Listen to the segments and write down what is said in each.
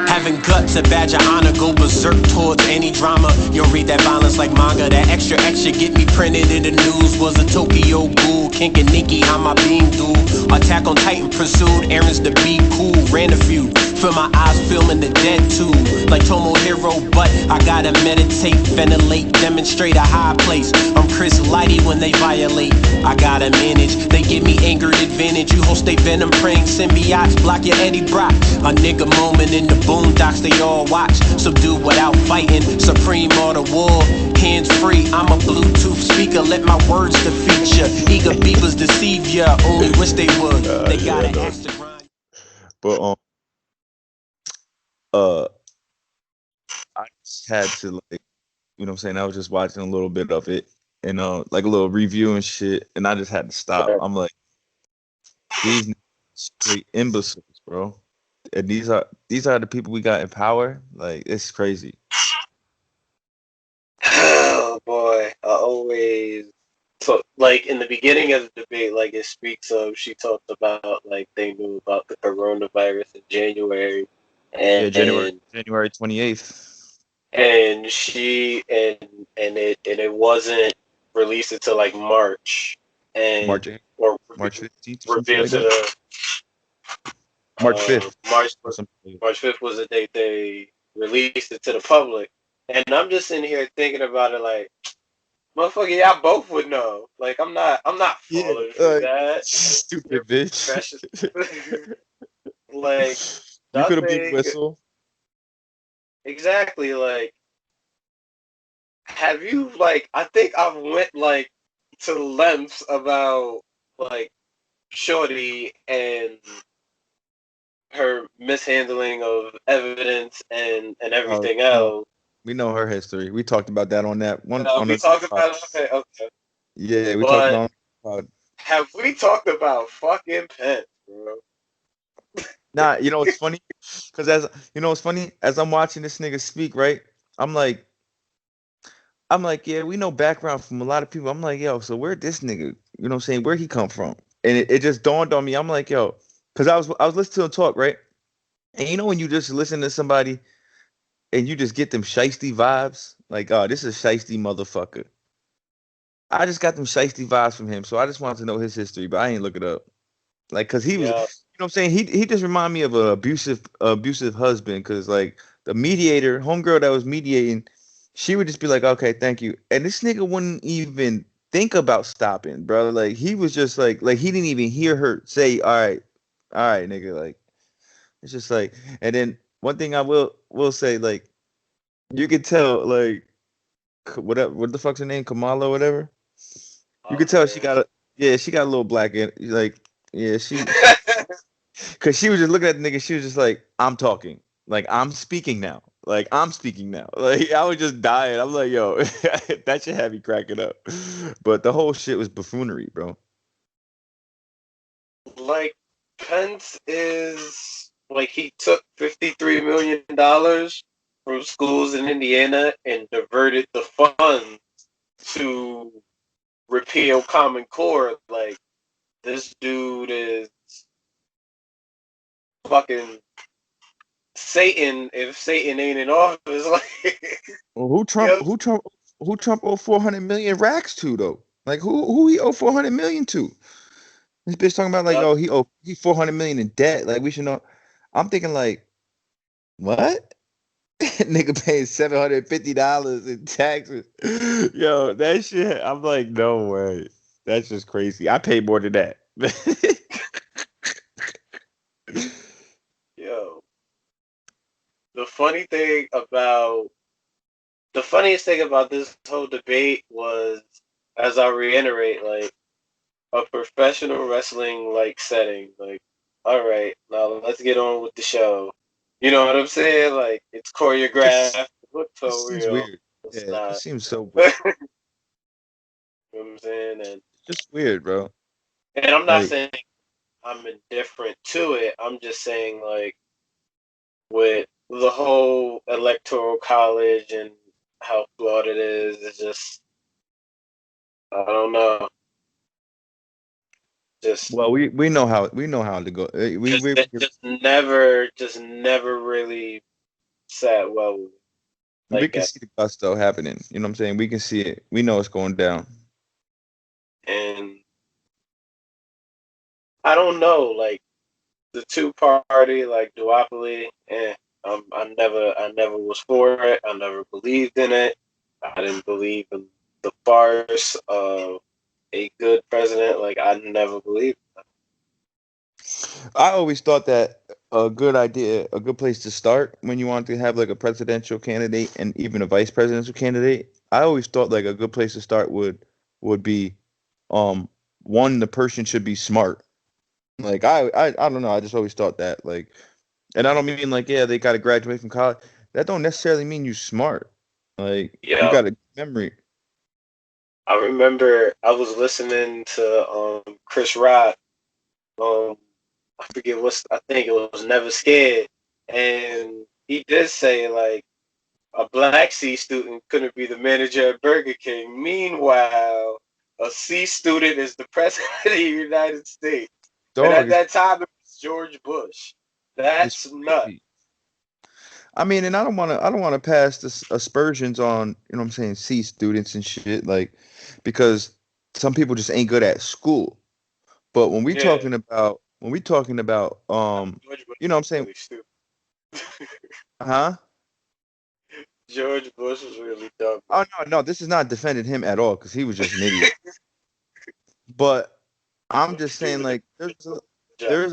Having guts, a badge of honor, go berserk towards any drama. You'll read that violence like manga. That extra get me printed in the news. Was a Tokyo ghoul, Kinkaniki, how my being do. Attack on Titan pursued, errands to be cool. Ran a few, feel my eyes filming the dead too. Like Tomohiro, but I gotta meditate, ventilate, demonstrate a high place. I'm Chris Lighty when they violate. I gotta manage, they give me angered advantage. You host they venom praying symbiotes, block your Eddie Brock. A nigga moment in the boondocks, they all watch. Subdue without fighting, supreme or the war. Hands free, I'm a Bluetooth speaker. Let my words defeat ya. Eager beavers deceive ya. Only wish they would. They gotta ask to grind. But I just had to like, you know what I'm saying? I was just watching a little bit of it and like a little review and shit, and I just had to stop. I'm like, these straight imbeciles, bro. And these are the people we got in power. Like, it's crazy. Oh boy, I always talk, like in the beginning of the debate, like it speaks of, she talked about like they knew about the coronavirus in January, Yeah, and January 28th. and she and it wasn't released until like March, and March or March 15th or something revealed like to that. the March 5th March or something like that. March 5th was the date they released it to the public, and I'm just sitting here thinking about it like, motherfucker, y'all both would know. Like I'm not Yeah, falling for that. stupid You're bitch. precious. Like You could have blew the nothing whistle. exactly. Like, have you like? I think I've went like to lengths about like Shorty and her mishandling of evidence and Oh, everything no. else. We know her history. We talked about that on that one on We the talked pod. about it. Okay, okay. Yeah, we talked But about it. have we talked about fucking Pence, bro? Nah, you know what's funny? Because as you know what's funny? As I'm watching this nigga speak, right? I'm like, yeah, we know background from a lot of people. I'm like, yo, so where this nigga, you know what I'm saying? Where he come from? And it just dawned on me. I'm like, yo, because I was listening to him talk, right? And you know when you just listen to somebody and you just get them shiesty vibes, like, oh, this is a shiesty motherfucker. I just got them shiesty vibes from him, so I just wanted to know his history, but I ain't look it up. Like, cause he was, you know Yeah, what I'm saying? He just reminded me of an abusive husband, cause like the mediator, homegirl that was mediating, she would just be like, okay, thank you. And this nigga wouldn't even think about stopping, bro. Like he was just like he didn't even hear her say, all right, nigga. Like it's just like, and then one thing I will say, like you could tell, like whatever, what the fuck's her name, Kamala, or whatever. You oh could tell she man. got a, yeah, she got a little black in, like yeah, she. Cause she was just looking at the nigga, she was just like, I'm talking. Like I'm speaking now. Like I'm speaking now. Like I was just dying. I'm like, yo, that should have me cracking up. But the whole shit was buffoonery, bro. Like Pence is like he took $53 million from schools in Indiana and diverted the funds to repeal Common Core. Like this dude is fucking Satan if Satan ain't in office. Like Well, who you Trump know, who Trump who Trump owe 400 million racks to though? Like who he owe 400 million to? This bitch talking about like, uh, oh, he 400 million in debt. Like we should know. I'm thinking like, what? Nigga paying $750 in taxes. Yo, that shit. I'm like, no way. That's just crazy. I paid more than that. yo, the funny thing about the funniest thing about this whole debate was, as I reiterate, like a professional wrestling like setting. Like, all right, now let's get on with the show. You know what I'm saying? Like it's choreographed. just It looks it so seems real. weird. It's Yeah, it not. just seems so You weird. know what I'm saying? Just weird, bro. And I'm not Like, saying I'm indifferent to it. I'm just saying like with the whole electoral college and how flawed it is, it's just I don't know. Just Well, we know how to go. just never really sat well with me We like can that. see the gusto happening. You know what I'm saying? We can see it. We know it's going down. And I don't know, like the two party, like duopoly, I never was for it. I never believed in it. I didn't believe in the farce of a good president. Like I never believed. I always thought that a good idea, a good place to start when you want to have like a presidential candidate and even a vice presidential candidate. I always thought like a good place to start would be, um, one, the person should be smart. Like I don't know. I just always thought that, like, and I don't mean like, yeah, they got to graduate from college. That don't necessarily mean you smart. Like you Yeah, got a memory. I remember I was listening to Chris Rock. Um, I forget what's. I think it was Never Scared, and he did say like a black C student couldn't be the manager at Burger King. Meanwhile, a C student is the president of the United States, and Dog at is that time it was George Bush. it's That's nuts. crazy. I mean, and I don't want to pass this aspersions on, you know what I'm saying, C students and shit, like, because some people just ain't good at school. But Yeah, when we talking about, George Bush you know what I'm was saying, really stupid. huh? George Bush was really dumb. Oh no, this is not defending him at all because he was just an idiot. But I'm just saying, Stupid like, job. there's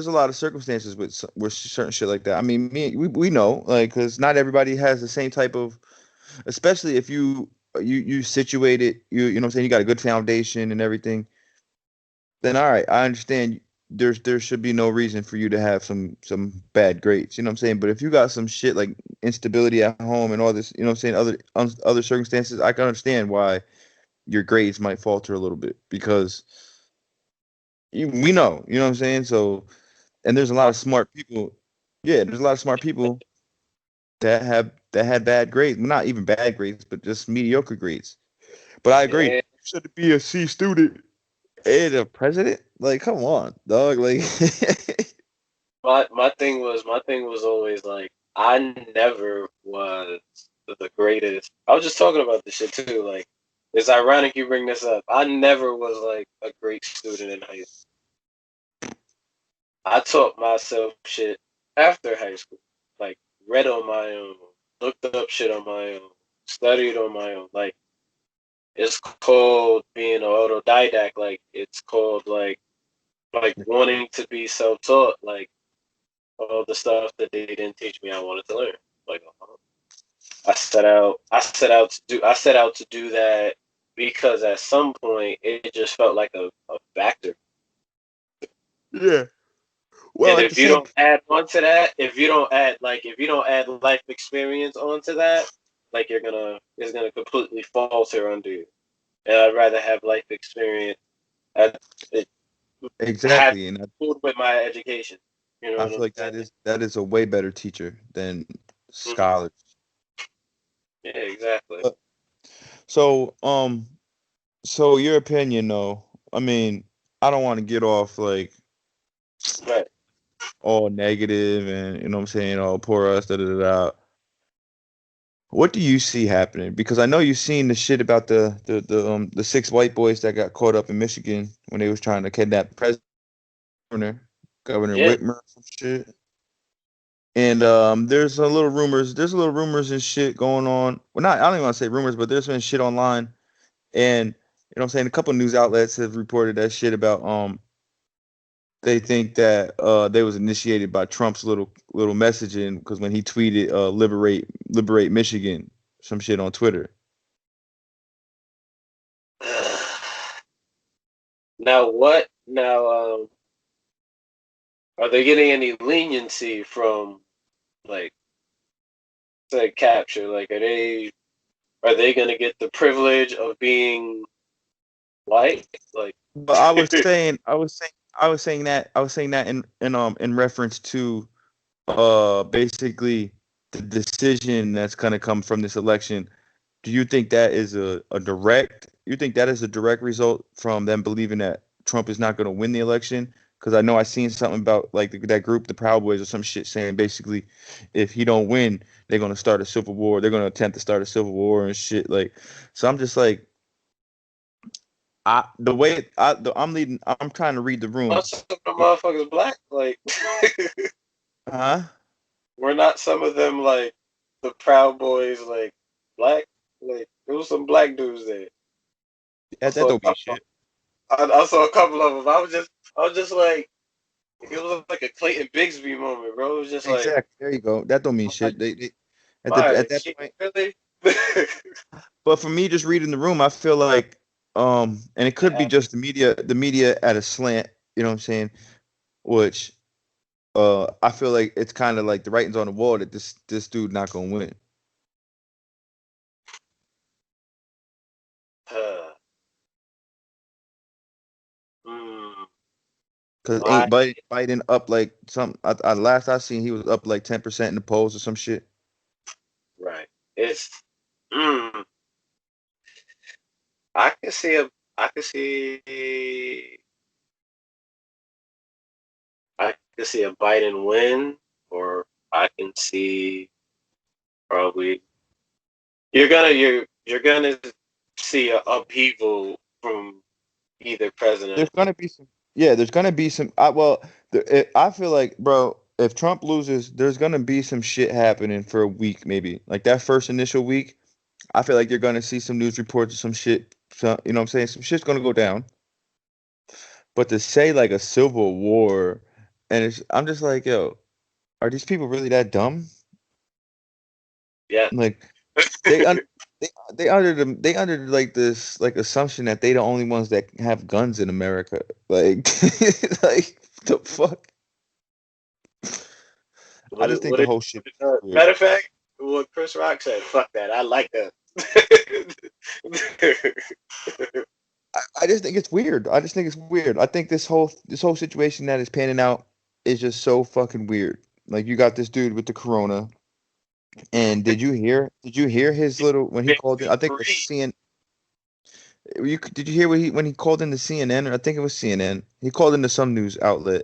a lot of circumstances with certain shit like that. I mean, we know, like, because not everybody has the same type of, especially if you situated, you know what I'm saying, you got a good foundation and everything. Then all right, I understand. There should be no reason for you to have some bad grades. You know what I'm saying? But if you got some shit like instability at home and all this, you know what I'm saying, other circumstances, I can understand why your grades might falter a little bit because we know, you know what I'm saying? So, and there's a lot of smart people. Yeah, there's a lot of smart people that had bad grades. Well, not even bad grades, but just mediocre grades. But I agree. Yeah, You should be a C student and a president. Like, come on, dog. Like, my thing was always like I never was the greatest. I was just talking about this shit too. Like it's ironic you bring this up. I never was like a great student in high school. I taught myself shit after high school. Like read on my own, looked up shit on my own, studied on my own. Like it's called being an autodidact. Like it's called like wanting to be self taught. Like all the stuff that they didn't teach me I wanted to learn. Like I set out to do that because at some point it just felt like a factor. yeah. Well, And at the if you same, don't add on to that, if you don't add life experience onto that, like it's gonna completely falter under you. And I'd rather have life experience at it have exactly, and food with my education. You know I what feel I'm like saying? that is a way better teacher than Hmm. scholars. Yeah, exactly. But, so, so your opinion, though. I mean, I don't want to get off like Right. all negative and you know what I'm saying, all poor us, da da da. Da. What do you see happening? Because I know you've seen the shit about the six white boys that got caught up in Michigan when they was trying to kidnap the president, Governor Yeah. Whitmer, or some shit. And there's a little rumors and shit going on. Well, not I don't even want to say rumors, but there's been shit online, and you know what I'm saying. A couple news outlets have reported that shit about they think that they was initiated by Trump's little messaging because when he tweeted liberate Michigan, some shit on Twitter. Now what? Now are they getting any leniency from like say capture? Like are they gonna get the privilege of being white? Like But I was saying that in reference to basically the decision that's gonna come from this election Do you think that is a direct? You think that is a direct result from them believing that Trump is not going to win the election? Because I know I seen something about like that group, the Proud Boys, or some shit saying basically, if he don't win, they're going to start a civil war. They're going to attempt to start a civil war and shit. Like, so I'm just like, I'm leading. I'm trying to read the room. Most of the motherfuckers black. Like, Huh? we're not some of them like the Proud Boys, like black. Like, there was some black dudes there. I That saw, don't mean shit. I saw a couple of them. I was just like, it was like a Clayton Bigsby moment, bro. It was just like, Exactly. There you go. That don't mean shit. They at my that shit, point. really? But for me, just reading the room, I feel like, and it could be just the media at a slant. You know what I'm saying? Which, I feel like it's kind of like the writing's on the wall that this dude not gonna win. Uh, mm, Cause my ain't Biden up like some? Last I seen, he was up like 10% in the polls or some shit. right. It's mm, I can see a I can see I can see a Biden win, or I can see probably you're gonna see a upheaval from either There's president. gonna be some. Yeah, there's gonna be some. I feel like, bro, if Trump loses, there's gonna be some shit happening for a week, maybe like that first initial week. I feel like you're gonna see some news reports or some shit. You know what I'm saying? Some shit's gonna go down. But to say like a civil war, I'm just like, yo, are these people really that dumb? Yeah. Like they un, they under like this like assumption that they the only ones that have guns in America. Like like the fuck. I just think What the it, whole shit is weird. matter of fact, what Chris Rock said, fuck that. I like that. I just think it's weird. I just think it's weird. I think this whole situation that is panning out is just so fucking weird. Like you got this dude with the corona, and did you hear his little when he Big called it? I think it was three. CN. Did you hear when he called into CNN? Or I think it was CNN. He called into some news outlet,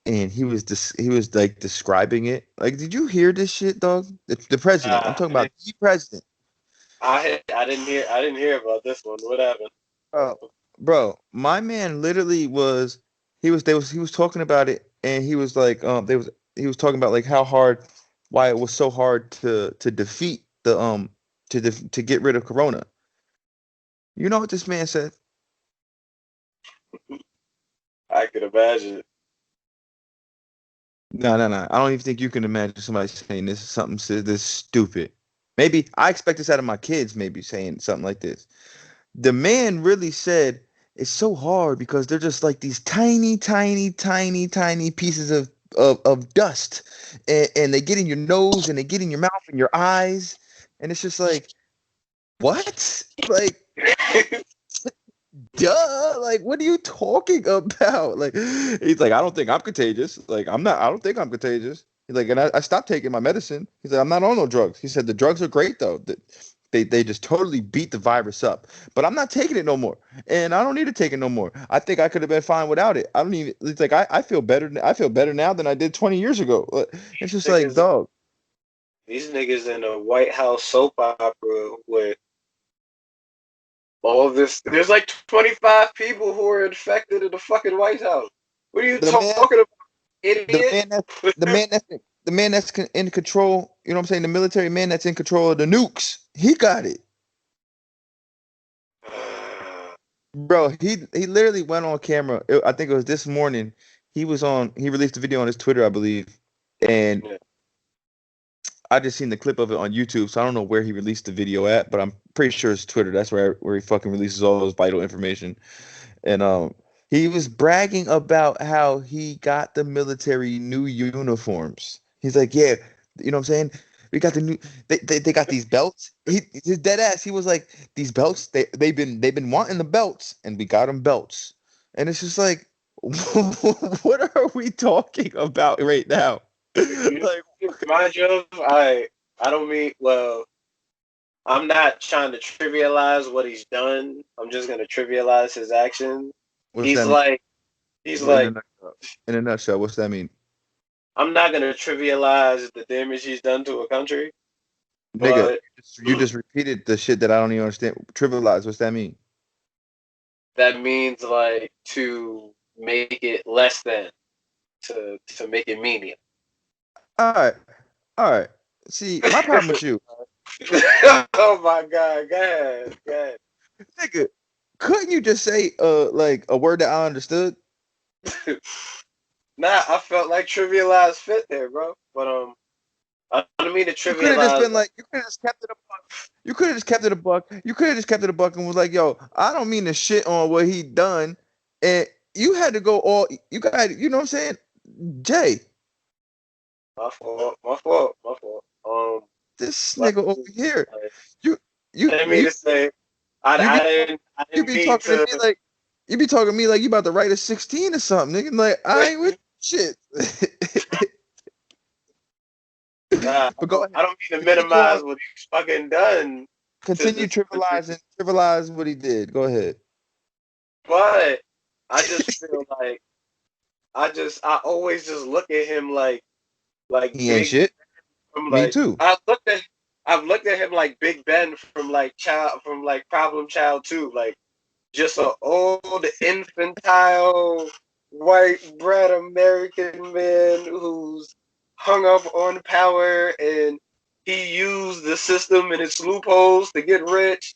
and he was like describing it. Like, did you hear this shit, dog? The president. I'm talking about the president. I didn't hear about this one. What happened? Oh, bro, my man literally he was talking about it, and he was like, he was talking about like why it was so hard to defeat to get rid of Corona. You know what this man said? I could imagine. No, no, no. I don't even think you can imagine somebody saying this stupid. Maybe I expect this out of my kids, maybe saying something like this. The man really said it's so hard because they're just like these tiny, tiny, tiny, tiny pieces of dust, and they get in your nose and they get in your mouth and your eyes, and it's just like, what? Like, duh, like what are you talking about? Like he's like, I don't think I'm contagious. Like I don't think I'm contagious. He's like, and I stopped taking my medicine. He's like, I'm not on no drugs. He said the drugs are great though. They just totally beat the virus up. But I'm not taking it no more. And I don't need to take it no more. I think I could have been fine without it. I don't even it's like I feel better now than I did 20 years ago. It's just like, niggas, dog. these niggas in a White House soap opera with all this. There's like 25 people who are infected in the fucking White House. What are you The man talking about, the idiot? man that's the man that's in control, you know what I'm saying? The military man that's in control of the nukes. He got it. Bro, he literally went on camera. I think it was this morning. He released a video on his Twitter, I believe. And Yeah. I just seen the clip of it on YouTube, so I don't know where he released the video at, but I'm pretty sure it's Twitter. That's where he fucking releases all those vital information. And he was bragging about how he got the military new uniforms. He's like, yeah, you know what I'm saying? We got the new they got these belts. His dead ass, he was like, these belts, they've been wanting the belts, and we got them belts. And it's just like, what are we talking about right now? You Like, mind you, I don't mean well. I'm not trying to trivialize what he's done. I'm just gonna trivialize his actions. What's He's that mean? like, he's In a like, nutshell. In a nutshell, what's that mean? I'm not gonna trivialize the damage he's done to a country, Nigga, but you just repeated the shit that I don't even understand. Trivialize, what's that mean? that means like to make it less than, to make it menial. All right. All right. See, my problem with you, Oh my god, go ahead, go ahead. nigga, couldn't you just say like a word that I understood? Nah, I felt like trivialized fit there, bro. But I don't mean to You could have just trivialize. been like, you could have just kept it a buck. You could have just kept it a buck. You could have just kept it a buck and was like, yo, I don't mean to shit on what he done. And you had to go all, you got, you know what I'm saying? Jay, My fault, my fault, my fault. this Like, nigga over here, like, you, I you, didn't mean you, to say. I, you I be, didn't. I you didn't be mean talking to to. me like, you be talking to me like you about to write a 16 or something, nigga. Like, I ain't with shit. Nah, But go ahead. I don't mean to Continue on. minimize what he's fucking done to Continue this. trivialize what he did. Go ahead. But I just feel like I always just look at him like He ain't Big shit. from Me like too. I've looked at him like Big Ben from like Problem Child 2, like just an old infantile white bread American man who's hung up on power and he used the system and its loopholes to get rich.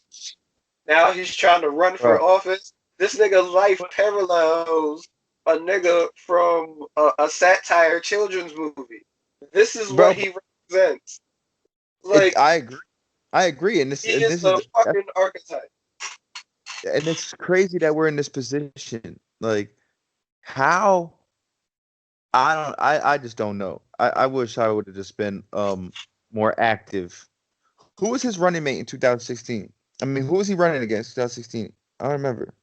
Now he's trying to run for Bro. office. This nigga life parallels a nigga from a satire children's movie. This is what Bro, he represents. Like I agree. I agree. he is the fucking archetype. and it's crazy that we're in this position. Like, how? I just don't know. I wish I would have just been more active. Who was his running mate in 2016? I mean, who was he running against 2016? I don't remember.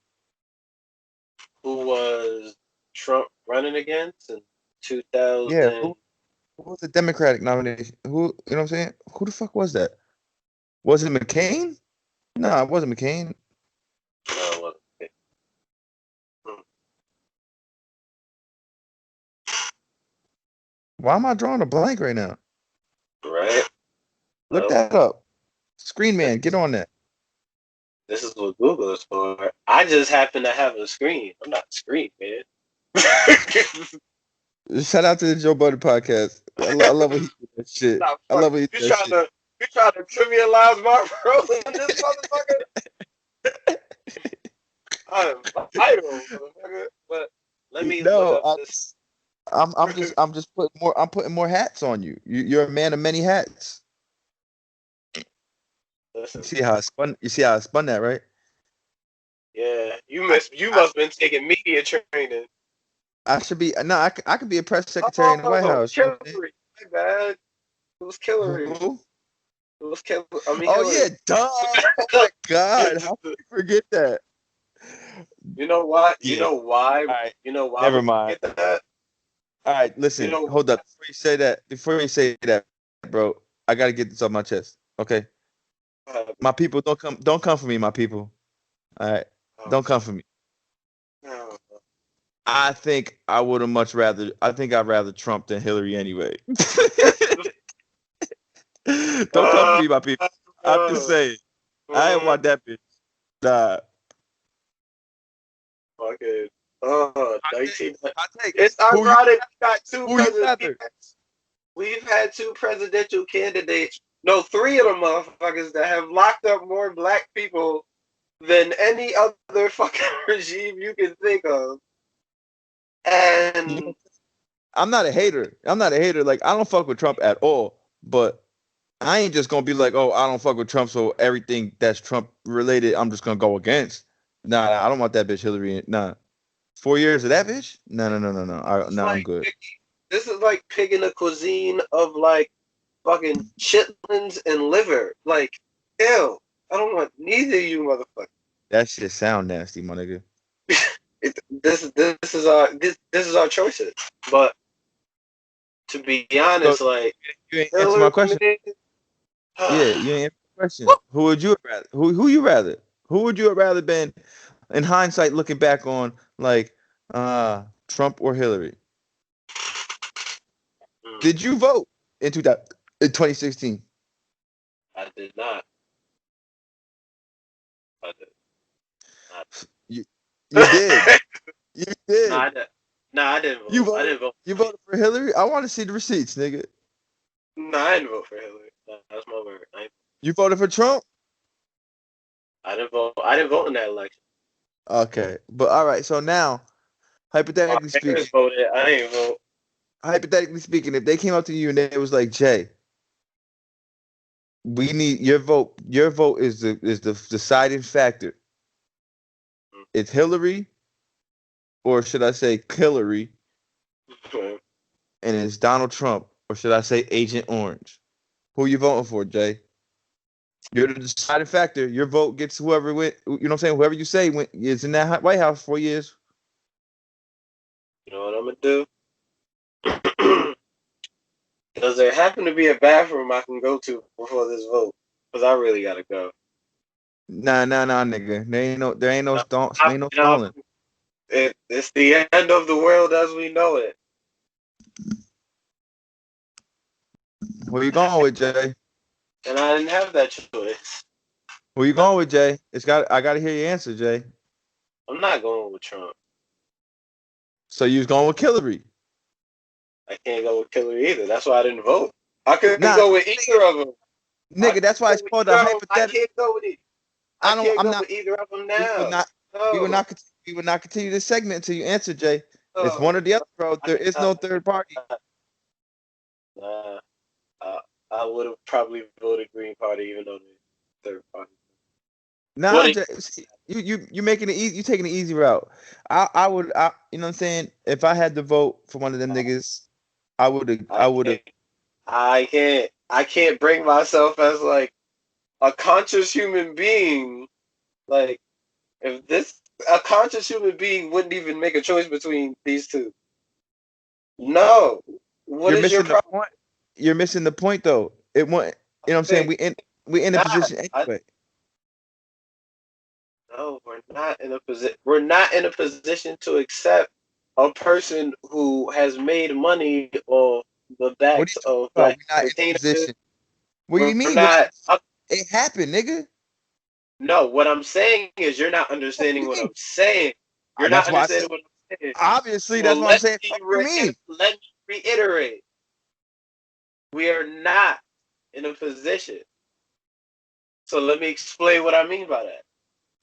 Who was Trump running against in Yeah, 2000? who was the Democratic nomination? Who, you know what I'm saying? Who the fuck was that? Was it McCain? No, it wasn't McCain. No, it wasn't. Why am I drawing a blank right now? Right? Look Well, that up. Screen Man, get on that. this is what Google is for. I just happen to have a screen. I'm not a screen, man. Shout out to the Joe Budden podcast. I love when he did that shit. Nah, I fuck. love when he You did that trying shit. to trivialize my role in this motherfucker? I'm vital, motherfucker. But let me look No, up this. I'm just putting more hats on you. You're a man of many hats. Listen, You see how I spun? You see how I spun that, right? yeah, you must have been taking media training. I should be no. I could be a press secretary in the White Oh, House. You know what I'm saying? Hillary. My bad. It was Hillary. Who? It was Hillary. I mean, Oh Hillary. yeah, duh. Oh my God, how could you forget that? You know why? You Yeah. know why? All right. You know why Never we mind. get that? All right. You Listen. know, Hold up. Before you say that, bro, I gotta get this off my chest. Okay. My people, don't come for me, my people. All right. Don't come for me. no. I think I would have much rather. I think I'd rather Trump than Hillary anyway. Don't come for me, my people. I'm just saying. I ain't want that bitch. Nah. Fucking, 19. I take. It's Who you? ironic we got two Who you presidents. rather? We've had two presidential candidates. No, three of them motherfuckers that have locked up more black people than any other fucking regime you can think of. And I'm not a hater. I'm not a hater. Like, I don't fuck with Trump at all. But I ain't just gonna be like, oh, I don't fuck with Trump, so everything that's Trump related, I'm just gonna go against. Nah, I don't want that bitch Hillary. Nah, 4 years of that bitch? No. Nah, I'm like good. this is like picking a cuisine of like fucking chitlins and liver. Like, ew. I don't want neither of you motherfuckers. That shit sound nasty, my nigga. This is our choices. But to be So honest, like you ain't answer my Hillary, question. man, Yeah, you ain't. question. Who would you rather? Who you rather? Who would you have rather been in hindsight, looking back on like Trump or Hillary? Mm, Did you vote in 2016? I did not. I did You you did. not. You no, did. I didn't. No, I didn't You vote. I voted. didn't vote. You voted for Hillary. I want to see the receipts, nigga. No, I didn't vote for Hillary. No, that's my word. You voted for Trump. I didn't vote. I didn't vote in that election. Okay, but all right. So now, My hypothetically speaking, parents voted. I didn't vote. if they came up to you and they was like, Jay, we need your vote. Your vote is the deciding factor. It's Hillary, or should I say Hillary, and it's Donald Trump, or should I say Agent Orange? Who you voting for, Jay? You're the deciding factor. Your vote gets whoever went. You know what I'm saying? Whoever you say went is in that White House 4 years. You know what I'm gonna do? Does there happen to be a bathroom I can go to before this vote? Because I really gotta go. Nah, nigga. There ain't no You know, stalling. it's the end of the world as we know it. Where you going with, Jay? And I didn't have that choice. Where you going with, Jay? I gotta hear your answer, Jay. I'm not going with Trump. So you was going with Hillary. I can't go with Hillary either. That's why I didn't vote. I couldn't Nah, go with either of them. nigga, that's why it's called a I hypothetical. can't go with it. I can't go with either of them now. We would not continue this segment until you answer, Jay. It's No. one or the other, bro. There is no third party. Nah, I would have probably voted Green Party even though the third party. Nah, Jay, you making it easy. You taking the easy route. I would, you know what I'm saying? If I had to vote for one of them niggas, I would have. I can't bring myself as like a conscious human being. Like if a conscious human being wouldn't even make a choice between these two. No. What is your problem? Point. You're missing the point though. It won't. You know what I'm saying? We in a position anyway. No, we're not in a position. We're not in a position to accept a person who has made money off the backs of black We're not in a entertainers. position. What do you mean? It happened, nigga. No, what I'm saying is you're not understanding what I'm saying. You're not understanding what I'm saying. Obviously, that's what I'm saying. What do you mean? Let me reiterate. We are not in a position. So let me explain what I mean by that.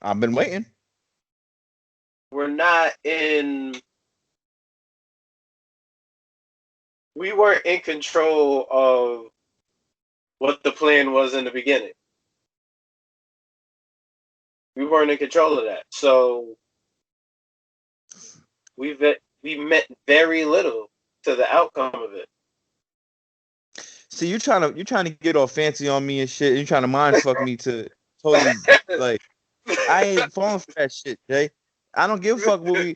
I've been waiting. We're not in. We weren't in control of what the plan was in the beginning. We weren't in control of that. So we meant very little to the outcome of it. See, you're trying to get all fancy on me and shit. You're trying to mind fuck me to totally like. I ain't falling for that shit, Jay. I don't give a fuck what we.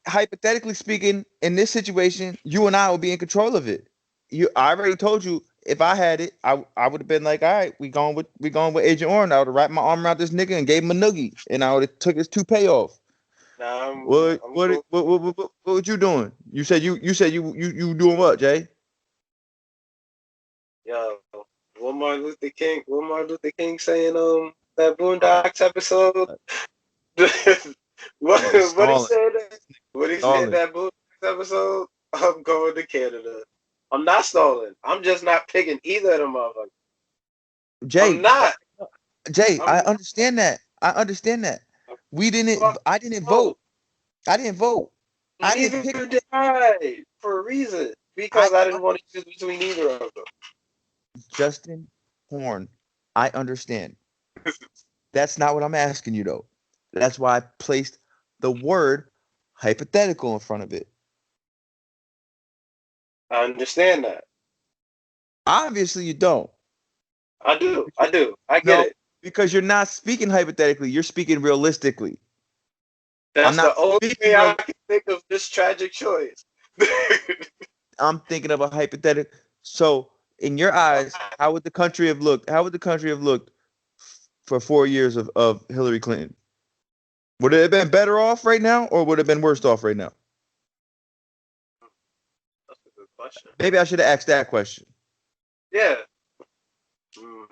Hypothetically speaking, in this situation, you and I will be in control of it. I already told you if I had it, I would have been like, all right, we going with Agent Orange. I would have wrapped my arm around this nigga and gave him a noogie, and I would have took his toupee off. What you doing? You said you doing what, Jay? Yo, what Martin Luther King saying that Boondocks episode? what he said in that Boondocks episode? I'm going to Canada. I'm not stalling. I'm just not picking either of them motherfuckers. Jay, I'm not. Jay, I understand that. I didn't vote. I didn't vote. Neither did I, for a reason. Because I didn't want to choose between either of them. Justin Horn, I understand. That's not what I'm asking you, though. That's why I placed the word hypothetical in front of it. I understand that. Obviously, you don't. I do. I get it. Because you're not speaking hypothetically. You're speaking realistically. That's the only way I can think of this tragic choice. I'm thinking of a hypothetical. So, in your eyes, how would the country have looked? How would the country have looked for 4 years of Hillary Clinton? Would it have been better off right now, or would it have been worse off right now? That's a good question. Maybe I should have asked that question. Yeah. Mm.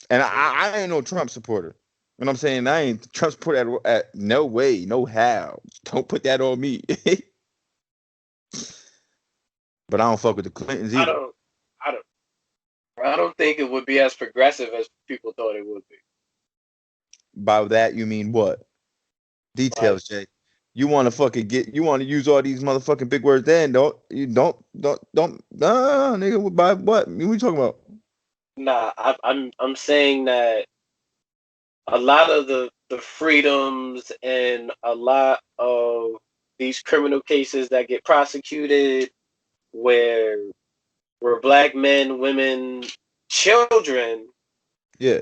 And I ain't no Trump supporter. And I'm saying I ain't Trump supporter at no way, no how. Don't put that on me. But I don't fuck with the Clintons I either. don't. I don't. I don't think it would be as progressive as people thought it would be. By that you mean what? Details, Jay. You want to use all these motherfucking big words? Then don't, nah, nigga. By what? What you talking about? Nah, I'm saying that a lot of the freedoms and a lot of these criminal cases that get prosecuted where black men, women, children Yeah.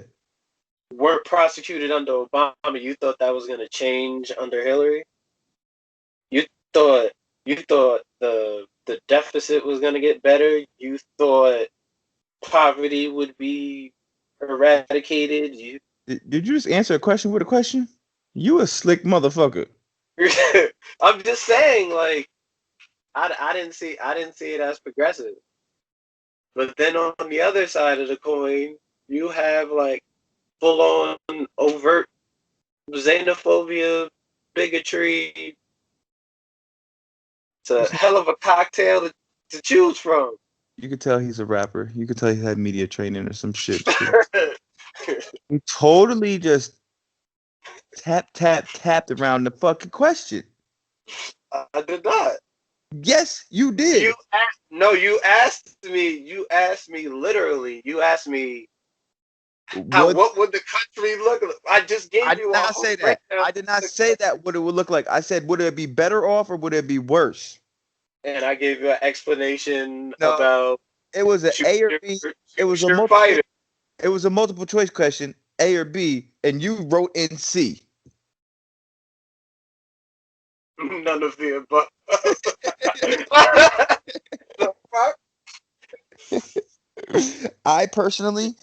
weren't prosecuted under Obama, you thought that was going to change under Hillary? You thought the deficit was going to get better? You thought poverty would be eradicated? Did you just answer a question with a question? You a slick motherfucker. I'm just saying, like, I didn't see it as progressive. But then on the other side of the coin, you have like full on overt xenophobia, bigotry. It's a hell of a cocktail to choose from. You could tell he's a rapper. You could tell he had media training or some shit. He totally just tapped around the fucking question. I did not. Yes, you did. You asked me literally. You asked me what would the country look like? I just gave you. I did not say that. I did not say that what it would look like. I said, would it be better off or would it be worse? And I gave you an explanation about. It was an A or B. It was a multiple choice question, A or B, and you wrote in C. None of the above. I personally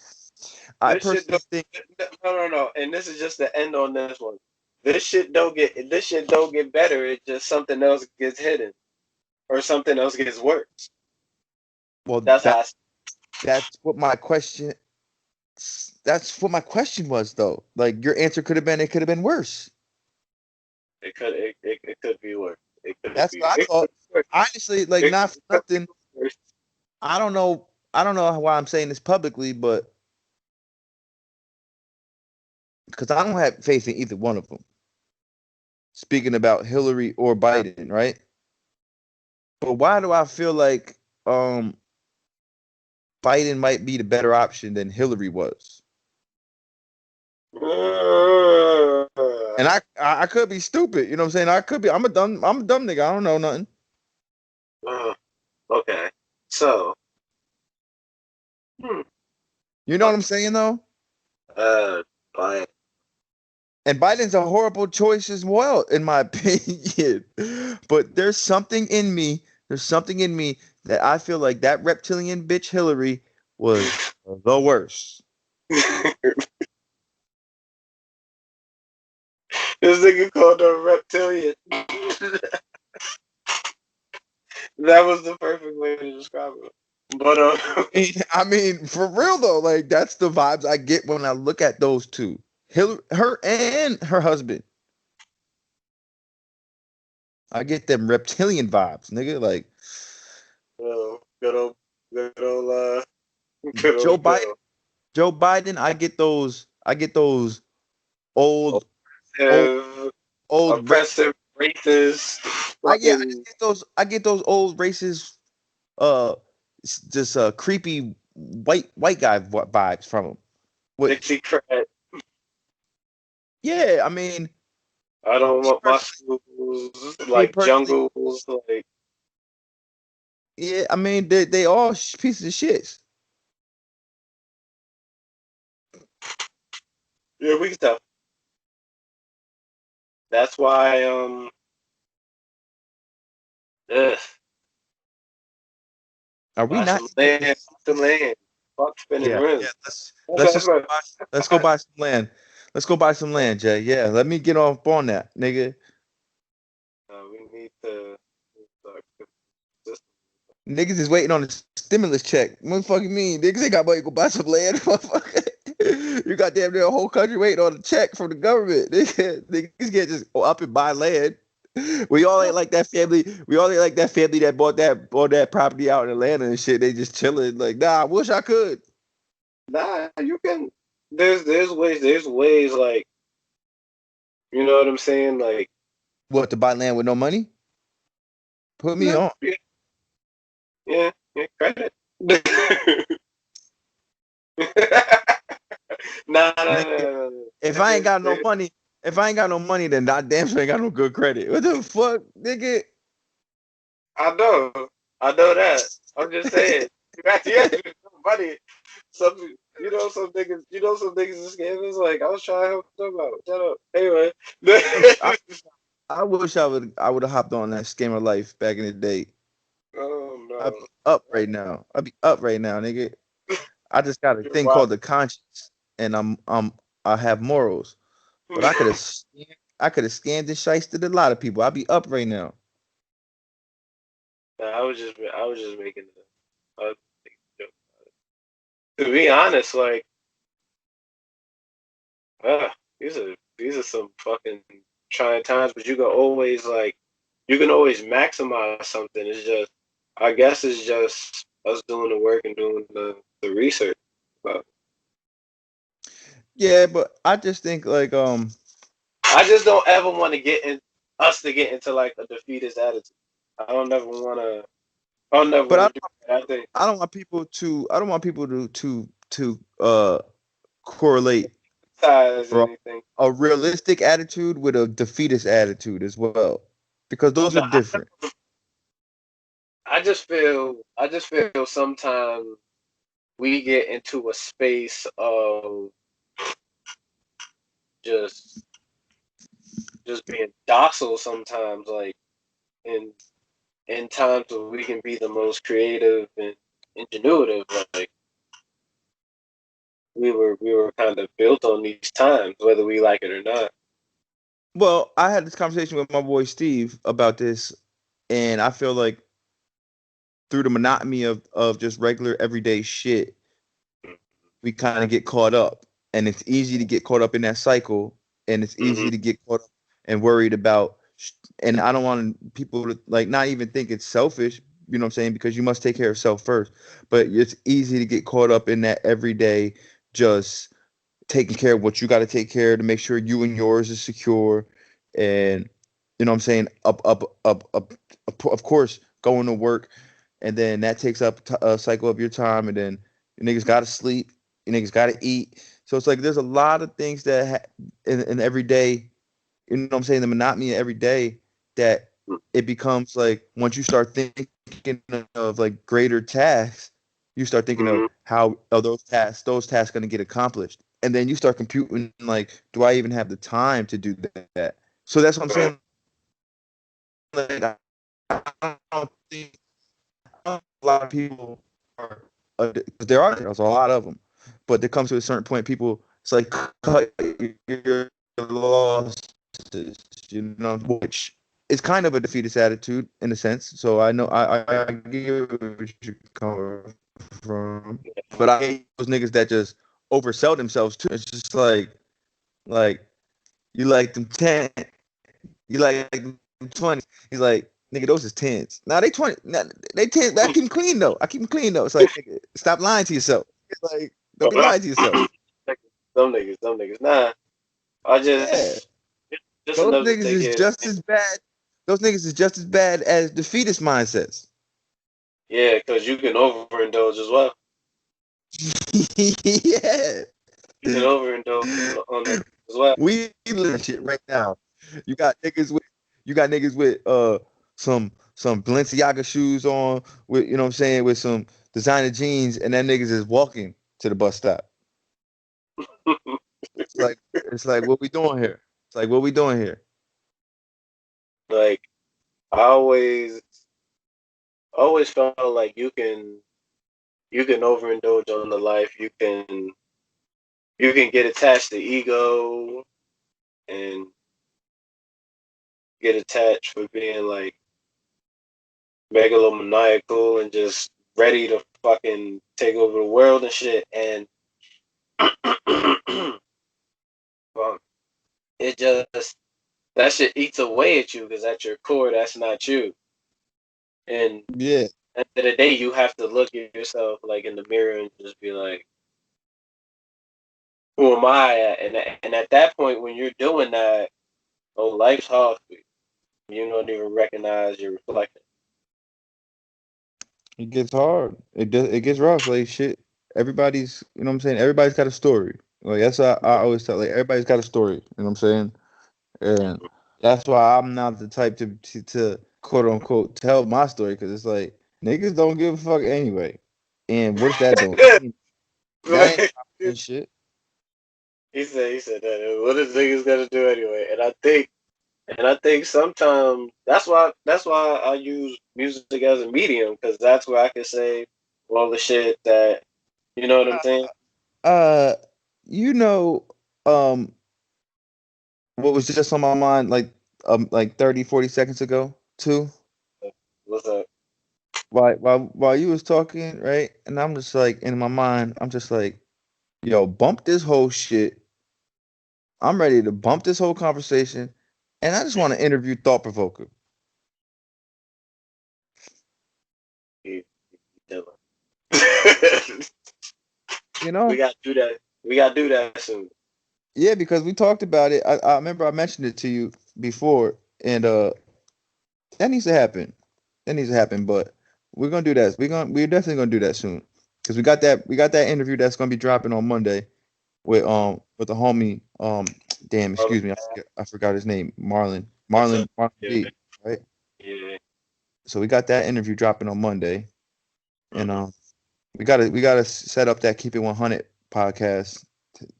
think no. And this is just the end on this one. This shit don't get better. It's just something else gets hidden, or something else gets worse. Well, that's what my question. That's what my question was, though. Like your answer could have been worse. It could be worse. That's what I thought. Honestly, like not for nothing. I don't know why I'm saying this publicly, but because I don't have faith in either one of them. Speaking about Hillary or Biden, right? But why do I feel like Biden might be the better option than Hillary was? And I could be stupid, you know what I'm saying? I could be. I'm a dumb nigga. I don't know nothing. Okay, so. You know what I'm saying though? Biden. And Biden's a horrible choice as well, in my opinion. But there's something in me that I feel like that reptilian bitch Hillary was the worst. This nigga called her a reptilian. That was the perfect way to describe it. But I mean, for real though, like that's the vibes I get when I look at those two. Her and her husband. I get them reptilian vibes, nigga. Like good old Joe Biden. Joe Biden, I get those old oppressive racist. I get those old racist just creepy white guy vibes from him. Dixie Crat. Yeah, I mean, I don't want my schools like jungles, like. Yeah, I mean they all pieces of shits. Yeah, we can tell. That's why Are we watch not the land? Fuck spinning Yeah, rims. yeah. Let's go buy some land. Let's go buy some land, Jay. Yeah, let me get off on that, nigga. We need to start just Niggas is waiting on the stimulus check. What the fuck you mean? Niggas ain't got money to go buy some land, motherfucker. You got damn near a whole country waiting on a check from the government. Niggas can't just go up and buy land. We all ain't like that family. We all ain't like that family that bought that property out in Atlanta and shit. They just chilling. Like, nah, I wish I could. nah. You can. There's ways like you know what I'm saying. Like What, to buy land with no money? Put me no, on. yeah, credit. Nah, nah, nah, Nigga, nah, nah. if I ain't got no money, then I damn sure ain't got no good credit. What the fuck, nigga? I know that. I'm just saying. Yeah, buddy. Some, some niggas is scammers. Like I was trying to help them out. Shut up. Anyway. I, I wish I would have hopped on that scammer life back in the day. Oh I'd no. be up right now. I'd be up right now, nigga. I just got a You're thing wild. called the conscience, and I have morals. But I could have scammed and shysted a lot of people. I'd be up right now. Nah, I was just making a joke. To be honest, like, uh, these are some fucking trying times, but you can always maximize something. It's just, I guess, it's just us doing the work and doing the research. But Yeah, but I just think like I just don't ever want to get into like a defeatist attitude. I don't never want to. I don't never but want to do that. I think I don't want people to correlate size or anything. a realistic attitude with a defeatist attitude as well, because those are No, different. I just feel sometimes we get into a space of just just being docile sometimes, like in in times where we can be the most creative and ingenuitive. Like we were kind of built on these times, whether we like it or not. Well, I had this conversation with my boy Steve about this, and I feel like through the monotony of just regular everyday shit, we kind of get caught up, and it's easy to get caught up in that cycle, and it's Hmm. easy to get caught up and worried about. And I don't want people to like not even think it's selfish, you know what I'm saying? Because you must take care of self first. But it's easy to get caught up in that everyday, just taking care of what you got to take care of to make sure you and yours is secure, and you know what I'm saying. Of course, going to work, and then that takes up a cycle of your time, and then you niggas got to sleep, you niggas got to eat. So it's like there's a lot of things that in every day, you know what I'm saying, the monotony of every day, that it becomes like once you start thinking of like greater tasks, you start thinking of Hmm. how are those tasks going to get accomplished, and then you start computing like, do I even have the time to do that? So that's what I'm saying. Like, I don't think a lot of people are, 'cause there's a lot of them, but there comes to a certain point, people, it's like cut your losses, you know, which is kind of a defeatist attitude in a sense. So I know I get where you come from, but I hate those niggas that just oversell themselves too. It's just like you like them 10, you like them 20. He's like, nigga, those is tens. Now they 20. Now they 10. I keep them clean though. I keep them clean though. It's like, nigga, stop lying to yourself. It's like, don't be lying to yourself. Some niggas. Nah, I Yeah, just those another niggas is dickhead. just as bad. Those niggas is just as bad as defeatist mindsets. Yeah, because you can overindulge as well. Yeah, You can overindulge on that as well. we live shit right now. You got niggas with some Balenciaga shoes on, with, you know what I'm saying, with some designer jeans, and that niggas is walking to the bus stop. It's like what we doing here? It's like what we doing here? Like I always felt like you can overindulge on the life. You can get attached to ego and get attached for being like megalomaniacal and just ready to fucking take over the world and shit. And well, it just that shit eats away at you because at your core, that's not you. And Yeah. at the end of the day, you have to look at yourself like in the mirror and just be like, "Who am I?" And at that point, when you're doing that, oh, life's hard for you. You don't even recognize your reflection. It gets hard. It gets rough. Like shit. Everybody's, you know what I'm saying? Everybody's got a story. Like that's what I always tell. Like everybody's got a story. You know what I'm saying? And that's why I'm not the type to quote unquote tell my story because it's like niggas don't give a fuck anyway. And what's that doing? That ain't accomplishing shit. He said that. What is niggas gonna do anyway? And I think sometimes that's why I use music as a medium because that's where I can say all the shit that you know what I'm saying. Uh, you know, um, what was just on my mind like 30, 40 seconds ago too. What's up? While you was talking, right? And I'm just like in my mind, I'm just like, yo, bump this whole shit. I'm ready to bump this whole conversation, and I just want to interview Thought Provoker. You- you You we know? gotta do that. We gotta do that soon. Yeah, because we talked about it. I remember I mentioned it to you before, and that needs to happen. That needs to happen. But we're gonna do that. We're definitely gonna do that soon. Because we got that interview that's gonna be dropping on Monday with the homie damn, Um, excuse me, I forgot his name. Marlon. what's up? Marlon Yeah, B, right? yeah. So we got that interview dropping on Monday. And Mhm. we gotta set up that Keep It 100 podcast.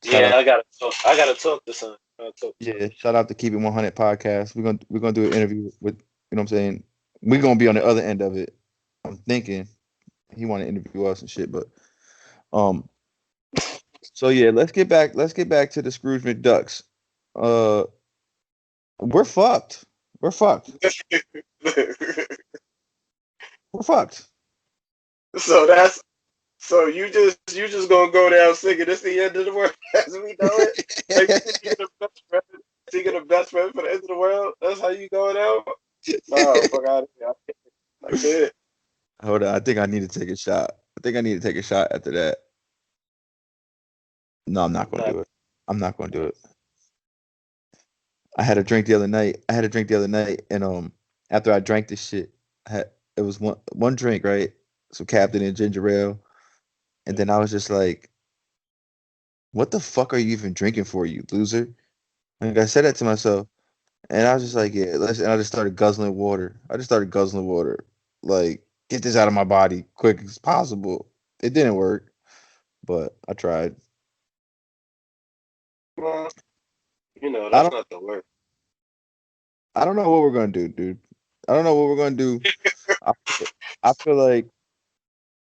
Shout Yeah, out, I gotta talk to son. I gotta talk to son. yeah, shout out to Keep It 100 podcast. We're gonna do an interview with, you know what I'm saying. We're gonna be on the other end of it. I'm thinking he want to interview us and shit, but um, so yeah, let's get back to the Scrooge McDucks. Uh, we're fucked. We're fucked. We're fucked. so that's so you just gonna go down singing this the end of the world as we know it? Like singing the best friend for the end of the world? That's how you going out? No, fuck out of here. I can't. Hold on, I think I need to take a shot. I think I need to take a shot after that. No, I'm not gonna Nah, do it. I'm not gonna do it. I had a drink the other night. I had a drink the other night, and after I drank this shit, it was one drink, right? So Captain and ginger ale, and then I was just like, "What the fuck are you even drinking for, you loser?" Like I said that to myself, and I was just like, "Yeah, let's." And I just started guzzling water. I just started guzzling water, like get this out of my body quick as possible. It didn't work, but I tried. well, I that's don't. not the word. I don't know what we're gonna do, dude. I don't know what we're gonna do. I, I feel like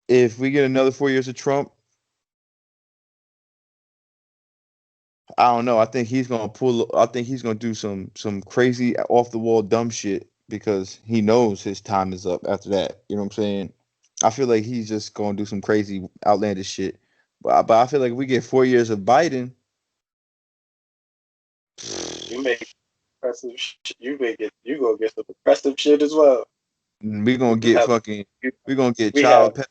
if we get another 4 years of Trump, I don't know. I think he's gonna pull. I think he's gonna do some crazy off the wall dumb shit because he knows his time is up after that. You know what I'm saying? I feel like he's just gonna do some crazy outlandish shit. But I feel like if we get 4 years of Biden, You make impressive. You gonna get some impressive shit as well. we We gonna get have fucking we gonna get we have.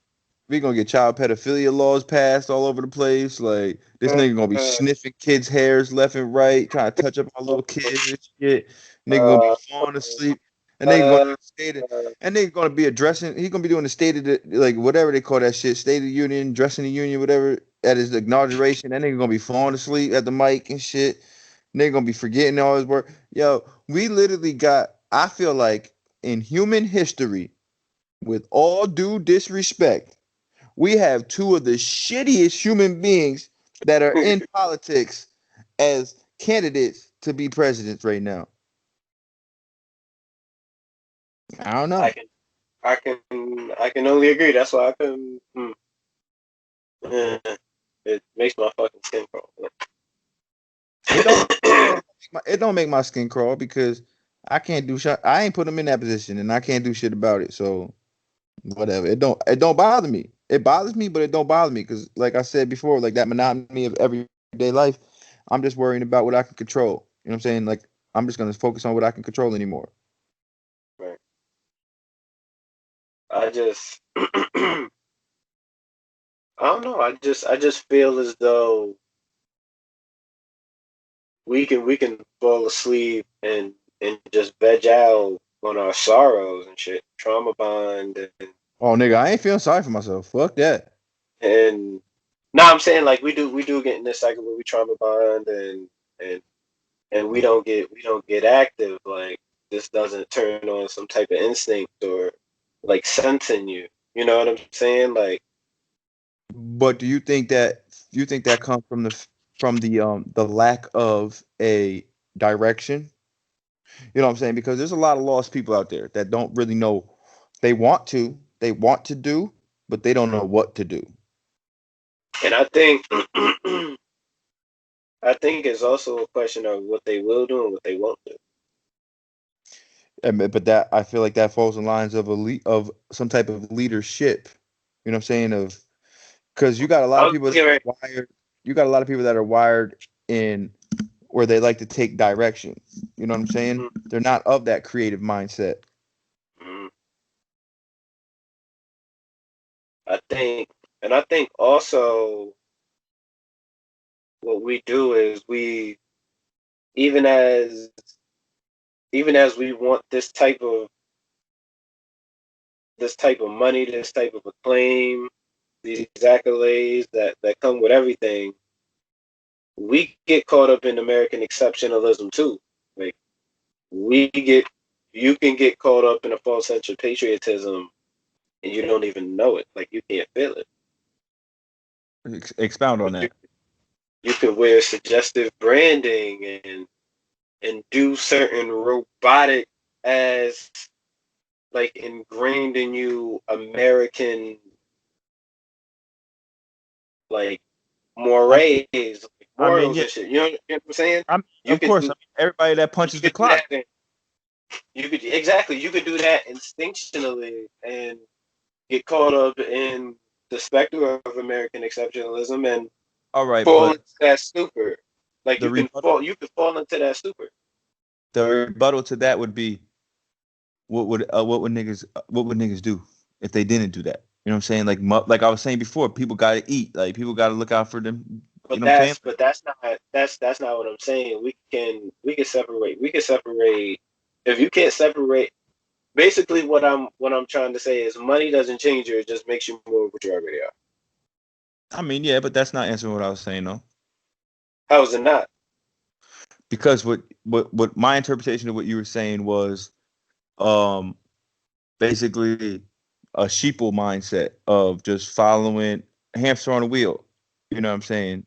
we gonna get child pedophilia laws passed all over the place. Like this Uh, nigga gonna be uh, sniffing kids' hairs left and right, trying to touch up our little kids and shit. Nigga gonna be uh, falling asleep. And nigga gonna uh, state it. uh, And nigga gonna be addressing. He gonna be doing the state of the like whatever they call that shit, State of the Union, dressing the union, whatever at his inauguration. That nigga gonna be falling asleep at the mic and shit. Nigga gonna be forgetting all his work. Yo, we literally got. I feel like in human history, with all due disrespect, we have two of the shittiest human beings that are in politics as candidates to be presidents right now. I don't I know. can I can only agree. That's why I couldn't. Eh, it makes my fucking skin crawl. It don't. It don't make my skin crawl because I can't do shit. I ain't put them in that position, and I can't do shit about it. So whatever. It don't. It don't bother me. It bothers me, but it don't bother me because, like I said before, like that monotony of everyday life. I'm just worrying about what I can control. You know what I'm saying? Like I'm just gonna focus on what I can control anymore. Right. I just I don't know. I just feel as though we can fall asleep and just veg out on our sorrows and shit, trauma bond Oh, nigga, I ain't feeling sorry for myself. Fuck that. and no, I'm saying like we do get in this cycle where we trauma bond and and we don't get active. Like this doesn't turn on some type of instinct or like sense in you. You know what I'm saying? Like But do you think that comes from the lack of a direction? You know what I'm saying? Because there's a lot of lost people out there that don't really know they want to do, but they don't know what to do. and I think I think it's also a question of what they will do and what they won't do. But that I feel like that falls in lines of of some type of leadership. You know what I'm saying? Of because you got a lot I of was people that getting are ready. wired. You got a lot of people that are wired in where they like to take direction. You know what I'm saying? Mm, They're not of that creative mindset. mm. I think also what we do is we even as even as we want this type of money, this type of acclaim, these accolades that come with everything, we get caught up in American exceptionalism too. Like we get you can get caught up in a false sense of patriotism and you don't even know it. Like you can't feel it. Expound on But you that. you can wear suggestive branding and do certain robotic as like ingrained in you American like I mean, mores, like I mean, morals yeah. and shit. You know what I'm saying? You Of could course. do I mean, everybody that you punches the could do clock. that and you could exactly you could do that instinctually and get caught up in the specter of American exceptionalism and All right, fall but into that stupor. Like the rebuttal, you can fall into that stupor. the rebuttal to that would be, what would niggas do if they didn't do that? You know what I'm saying? Like like I was saying before, people gotta eat. Like people gotta look out for them. You But know what I'm saying? that's not what I'm saying. We can separate. We can separate. If you can't separate, basically what I'm trying to say is money doesn't change you. It just makes you more what you already are. I mean, yeah, but that's not answering what I was saying though. How is it not? Because what my interpretation of what you were saying was, um, basically a sheeple mindset of just following hamster on a wheel. You know what I'm saying?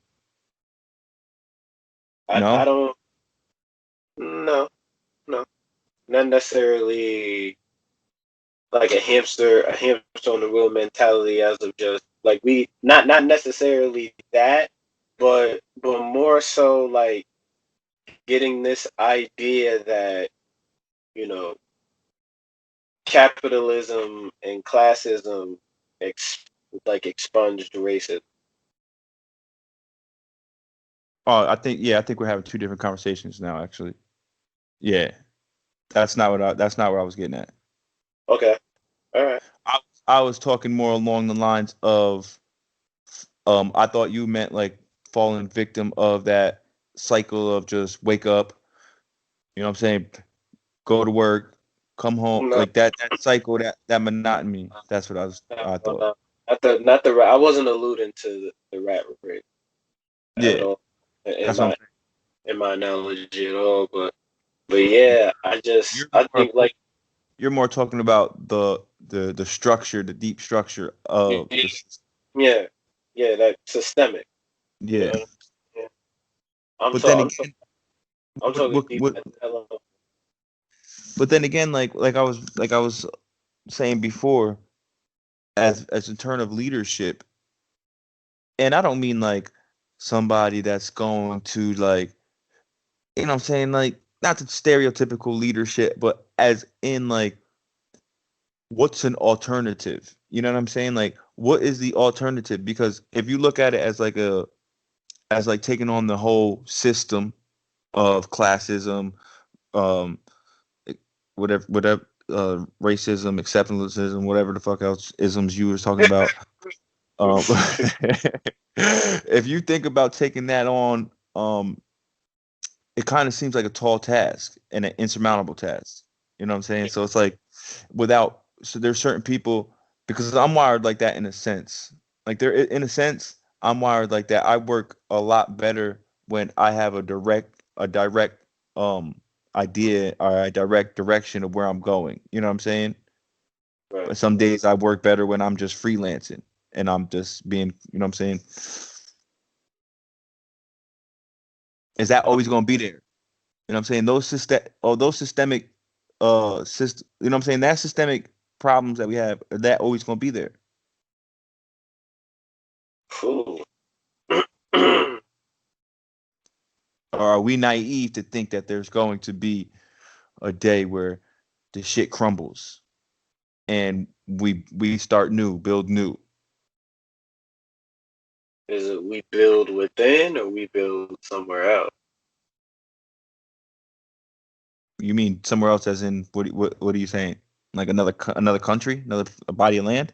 I No. don't. No, no, not necessarily like a hamster on the wheel mentality. As of just like we not necessarily that, but more so like getting this idea that you know capitalism and classism ex- like expunged racism. Oh, I think we're having two different conversations now. Actually, yeah, that's not what I was getting at. Okay, all right. I I was talking more along the lines of, I thought you meant like falling victim of that cycle of just wake up, you know what I'm saying, go to work, come home, No, like that cycle, that monotony. That's what no, I thought. no. Not the rat. I wasn't alluding to the rat race at Yeah, all in that's what I'm my saying. in my analogy at all. But yeah, You're I more think like you're more talking about the structure, the deep structure of yeah, this. yeah, that systemic. You Yeah, know, yeah. I'm but then talking. I'm again, talking. I'm talking deep what at that level. but then again, like I was saying before, as a turn of leadership, and I don't mean like somebody that's going to like, you know what I'm saying, like not the stereotypical leadership, but as in like what's an alternative? You know what I'm saying? Like what is the alternative? Because if you look at it as like a as like taking on the whole system of classism, um, whatever, racism, exceptionalism, whatever the fuck else isms you was talking about. Um, if you think about taking that on, it kind of seems like a tall task and an insurmountable task. You know what I'm saying? So it's like without, so there's certain people, because I'm wired like that in a sense. Like there, in a sense, I'm wired like that. I work a lot better when I have a direct um idea or a direct direction of where I'm going. You know what I'm saying? Right. But some days I work better when I'm just freelancing and I'm just being, you know what I'm saying? Is that always going to be there? You know what I'm saying? Those systemic you know what I'm saying? That systemic problems that we have, are that always going to be there? Cool. Or are we naive to think that there's going to be a day where the shit crumbles and we start new, build new? Is it we build within or we build somewhere else? You mean somewhere else as in what are you saying? Like another country, another a body of land?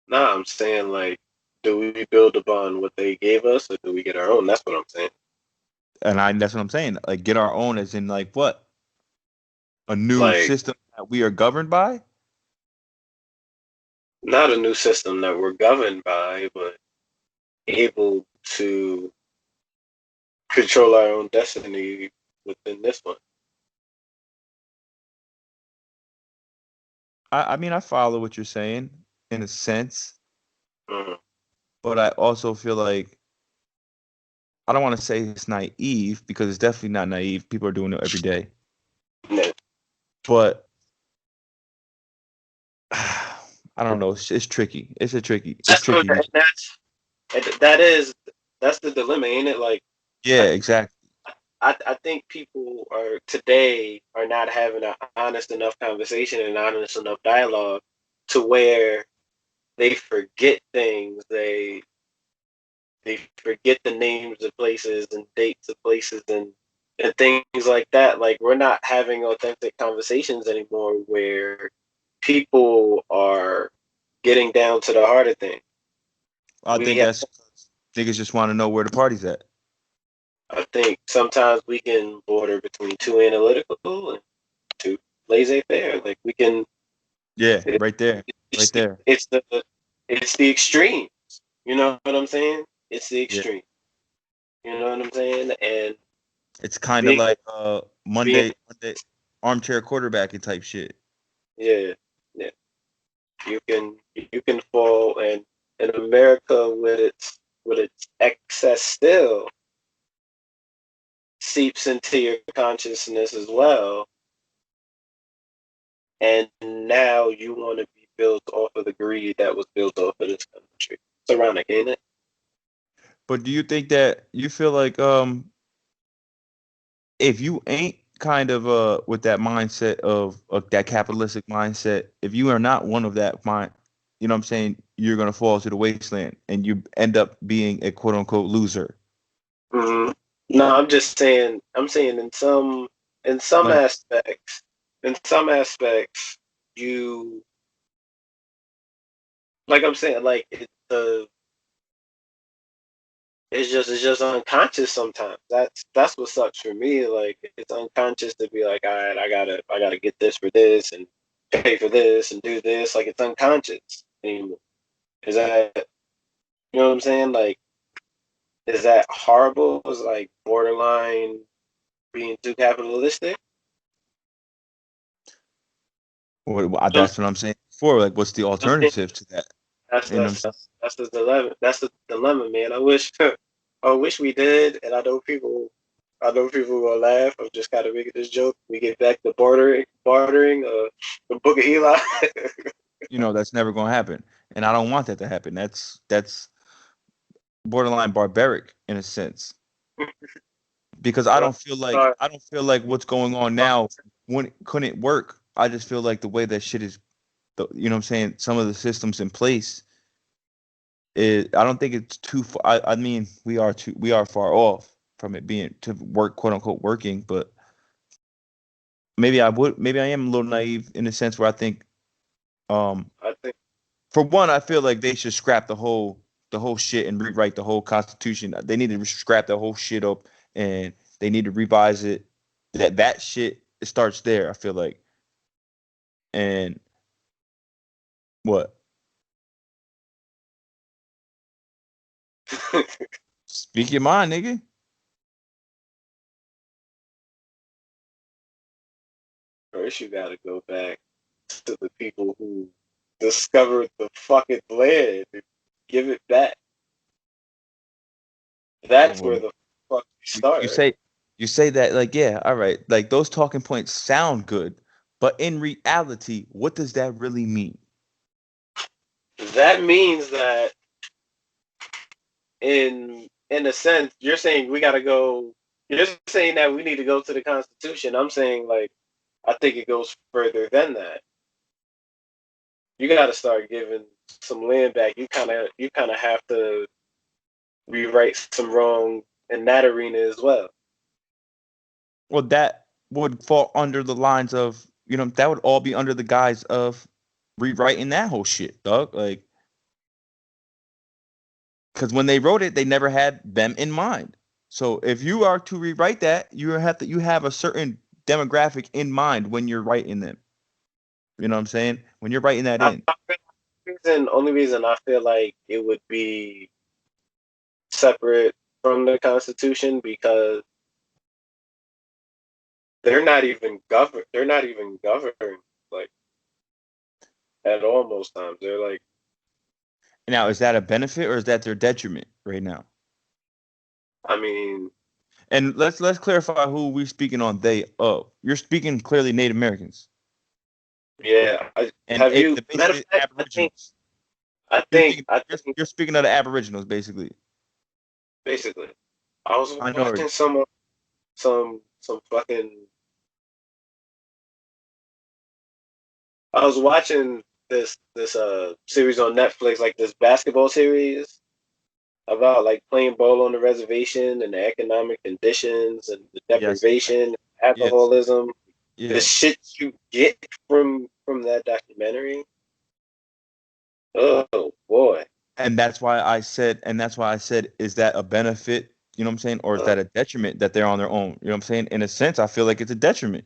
Nah, I'm saying like, do we build upon what they gave us or do we get our own? That's what I'm saying. And that's what I'm saying. Like get our own as in like what? A new Like, system that we are governed by? not a new system that we're governed by, but able to control our own destiny within this one. I mean I follow what you're saying in a sense, Mhm. but I also feel like I don't want to say it's naive because it's definitely not naive. People are doing it every day. Yeah. But I don't know. It's tricky. It's a tricky. It's That's tricky. that is that's the dilemma, ain't it? Like, Yeah, I exactly. I think people are today are not having an honest enough conversation and honest enough dialogue to where they forget things. They forget the names of places and dates of places and things like that. Like, we're not having authentic conversations anymore where people are getting down to the heart of things. I think We that's niggas just want to know where the party's at. I think sometimes we can border between too analytical and too laissez-faire. Like, we can Yeah, it, right there, it's right there. it's the extreme. You know what I'm saying? It's the Yeah, extreme. You know what I'm saying? And it's kind of being like being Monday armchair quarterbacking type shit. yeah, yeah. You can fall, and in America with its excess still seeps into your consciousness as well, and now you want to be built off of the greed that was built off of this country. It's ironic, ain't it? But do you think that you feel like if you ain't kind of with that mindset of that capitalistic mindset, if you are not one of that mind, you know what I'm saying, you're gonna fall to the wasteland and you end up being a quote unquote loser. Hmm. No, I'm just saying. I'm saying in some Like, aspects, you like I'm saying like it's just unconscious sometimes. That's what sucks for me. Like, it's unconscious to be like, all right, I gotta get this for this and pay for this and do this. Like, it's unconscious anymore. Is that you know what I'm saying? Like, is that horrible? Is like borderline being too capitalistic? You know that's what I'm saying before. Like, what's the what I'm saying? alternative to that? That's You know what I'm that's saying? that's the dilemma. That's the dilemma, man. I wish we did, and I know people will laugh. I'm just kind of making this joke. We get back to bartering, the Book of Eli. You know, that's never gonna happen, and I don't want that to happen. That's borderline barbaric in a sense. Because I don't feel like what's going on now couldn't work. I just feel like the way that shit is, you know what I'm saying, some of the systems in place, I don't think it's too far. I mean, we are far off from it being to work, quote unquote, working. But maybe I am a little naive in the sense where I think, I think for one, I feel like they should scrap the whole shit and rewrite the whole Constitution. They need to scrap the whole shit up and they need to revise it. That shit, it starts there. I feel like, and what? Speak your mind, nigga. first you gotta go back to the people who discovered the fucking land and give it back. That's where the fuck you start. You say that, like, yeah, all right, like those talking points sound good, but in reality, what does that really mean? That means that in a sense, you're saying we gotta go. You're saying that we need to go to the Constitution. I'm saying like I think it goes further than that. You got to start giving some land back. You kind of have to rewrite some wrong in that arena as well. Well, that would fall under the lines of, that would all be under the guise of rewriting that whole shit, dog. Like, because when they wrote it, they never had them in mind. So if you are to rewrite that, you have a certain demographic in mind when you're writing them. You know what I'm saying? When you're writing that in. Only reason I feel like it would be separate from the Constitution because they're not even governed. They're not even governed like at all most times. They're like. Now, is that a benefit or is that their detriment right now? I mean. And let's clarify who we're speaking on. You're speaking clearly Native Americans. Yeah. Have you met Aboriginals? I think you're speaking of the Aboriginals, basically. Basically, I was watching some fucking. I was watching this series on Netflix, like this basketball series about like playing ball on the reservation and the economic conditions and the deprivation, alcoholism, the shit you get from that documentary. Oh boy. And that's why I said, is that a benefit? You know what I'm saying? Or is that a detriment that they're on their own? You know what I'm saying? In a sense, I feel like it's a detriment.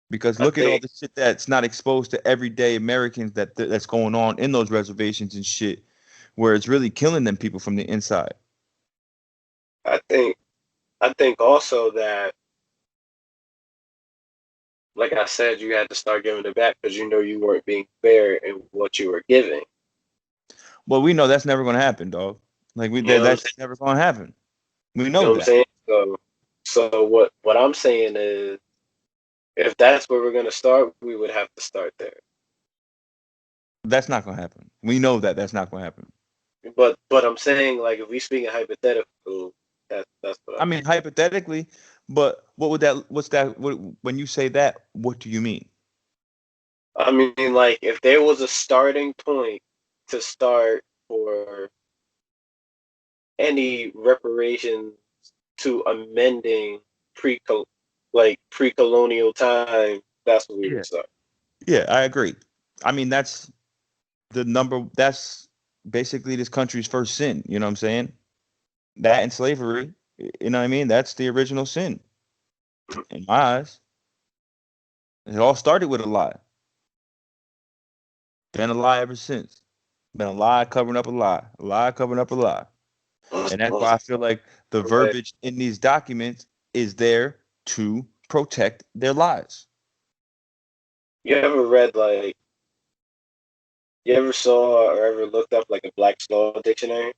Because look at all the shit that's not exposed to everyday Americans that's going on in those reservations and shit, where it's really killing them people from the inside. I think also that, like I said, you had to start giving it back because you weren't being fair in what you were giving. Well, we know that's never going to happen, dog. Like that's never going to happen. We know that. What I'm saying? So what I'm saying is, if that's where we're going to start, we would have to start there. That's not going to happen. We know that that's not going to happen. But I'm saying, like, if we speak in hypothetical, that's what I mean, hypothetically. But when you say that, what do you mean? I mean, like, if there was a starting point to start for any reparations to amending pre-colonial time, that's what we would start. Yeah, I agree. I mean, that's basically this country's first sin. You know what I'm saying? That and slavery. You know what I mean? That's the original sin. In my eyes. It all started with a lie. Been a lie ever since. Been a lie covering up a lie. A lie covering up a lie. And that's why I feel like the verbiage in these documents is there to protect their lives. You ever saw or ever looked up like a Black's Law dictionary?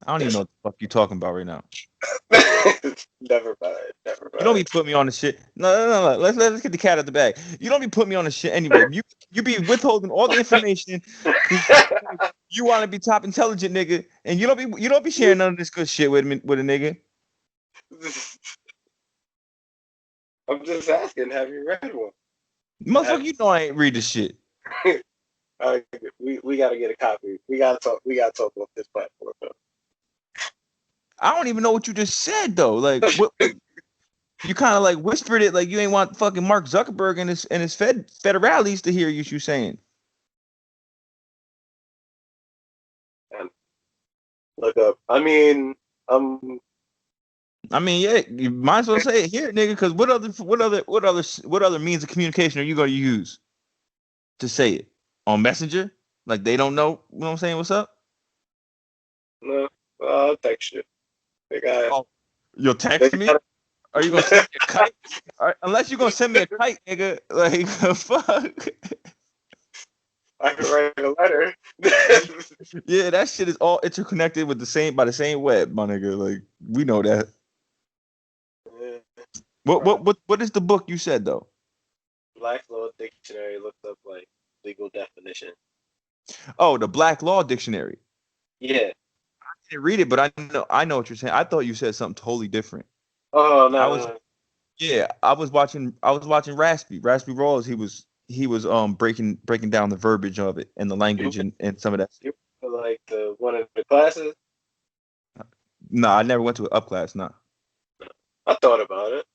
I don't even know what the fuck you're talking about right now. Never mind. You don't be putting me on the shit. No. Let's get the cat out the bag. You don't be putting me on the shit anyway. You be withholding all the information. You want to be top intelligent, nigga, and you don't be sharing none of this good shit with a nigga. I'm just asking, have you read one? Motherfucker, you know I ain't read this shit. We gotta get a copy. We gotta talk on this platform. I don't even know what you just said though. Like what you kind of like whispered it like you ain't want fucking Mark Zuckerberg and his federales to hear you saying. And look up. I mean, yeah, you might as well say it here, nigga. Because what other means of communication are you going to use to say it on Messenger? Like they don't know. You know what I'm saying? What's up? no, I'll text you. They got. Oh, you'll text me. Are you gonna send me a kite? Unless you're gonna send me a kite, nigga. Like fuck. I can write a letter. Yeah, that shit is all interconnected with by the same web, my nigga. Like we know that. Yeah. What is the book you said though? Black Law Dictionary looked up like legal definition. Oh, the Black Law Dictionary. Yeah. I didn't read it, but I know what you're saying. I thought you said something totally different. Oh no. Yeah, I was watching Raspy Rawls. He was breaking down the verbiage of it and the language and some of that. You like the one of the classes? No, I never went to an up class. No. I thought about it.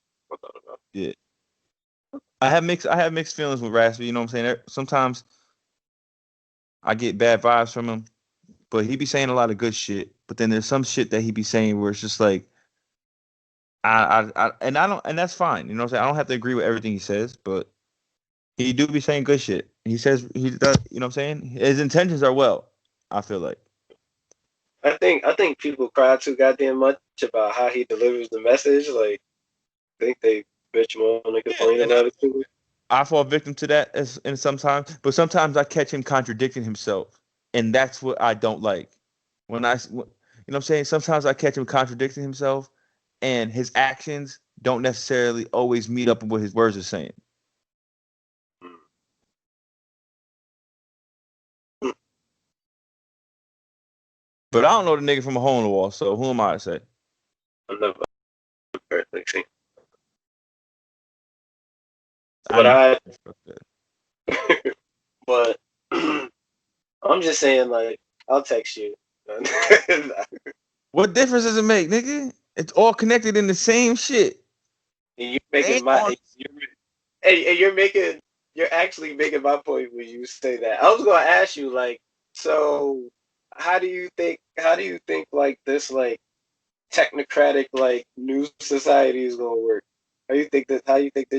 Yeah. I have mixed feelings with Raspy. You know what I'm saying? Sometimes I get bad vibes from him, but he be saying a lot of good shit. But then there's some shit that he be saying where it's just like, and that's fine. You know what I'm saying? I don't have to agree with everything he says, but he do be saying good shit. He says he does. You know what I'm saying? His intentions are well. I feel like. I think people cry too goddamn much about how he delivers the message. Like, I think they bitch more and complain about it too. I fall victim to that and sometimes, but sometimes I catch him contradicting himself, and that's what I don't like. You know what I'm saying? Sometimes I catch him contradicting himself, and his actions don't necessarily always meet up with what his words are saying. But I don't know the nigga from a hole in the wall, so who am I to say? I never personally seen. But I'm just saying, like, I'll text you. What difference does it make, nigga? It's all connected in the same shit. And you're actually making my point when you say that. I was gonna ask you, like, so how do you think like this like technocratic like new society is gonna work? How you think this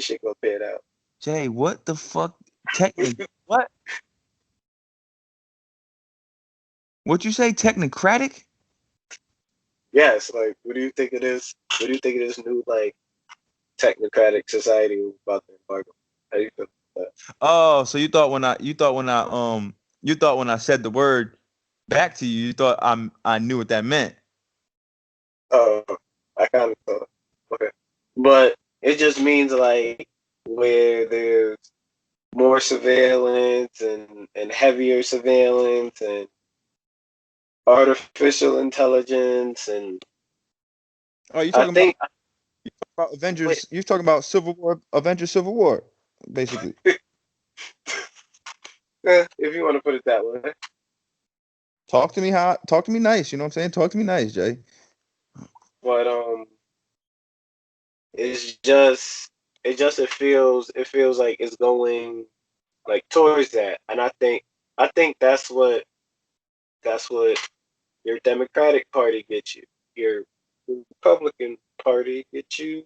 shit gonna pan out? Jay, what the fuck? What? What you say? Technocratic? Yes, like what do you think it is? What do you think of this new like technocratic society we're about to embark on? How do you feel about that? Oh, so you thought when I said the word back to you, you thought I knew what that meant. Oh, I kind of thought. Okay. But it just means like where there's more surveillance and heavier surveillance and artificial intelligence and Oh, you I talking think about Avengers? You're talking about Civil War, Avengers Civil War, basically. if you want to put it that way. Talk to me nice, you know what I'm saying? Talk to me nice, Jay. But it feels like it's going like towards that. And I think that's what your Democratic Party gets you. Your Republican Party gets you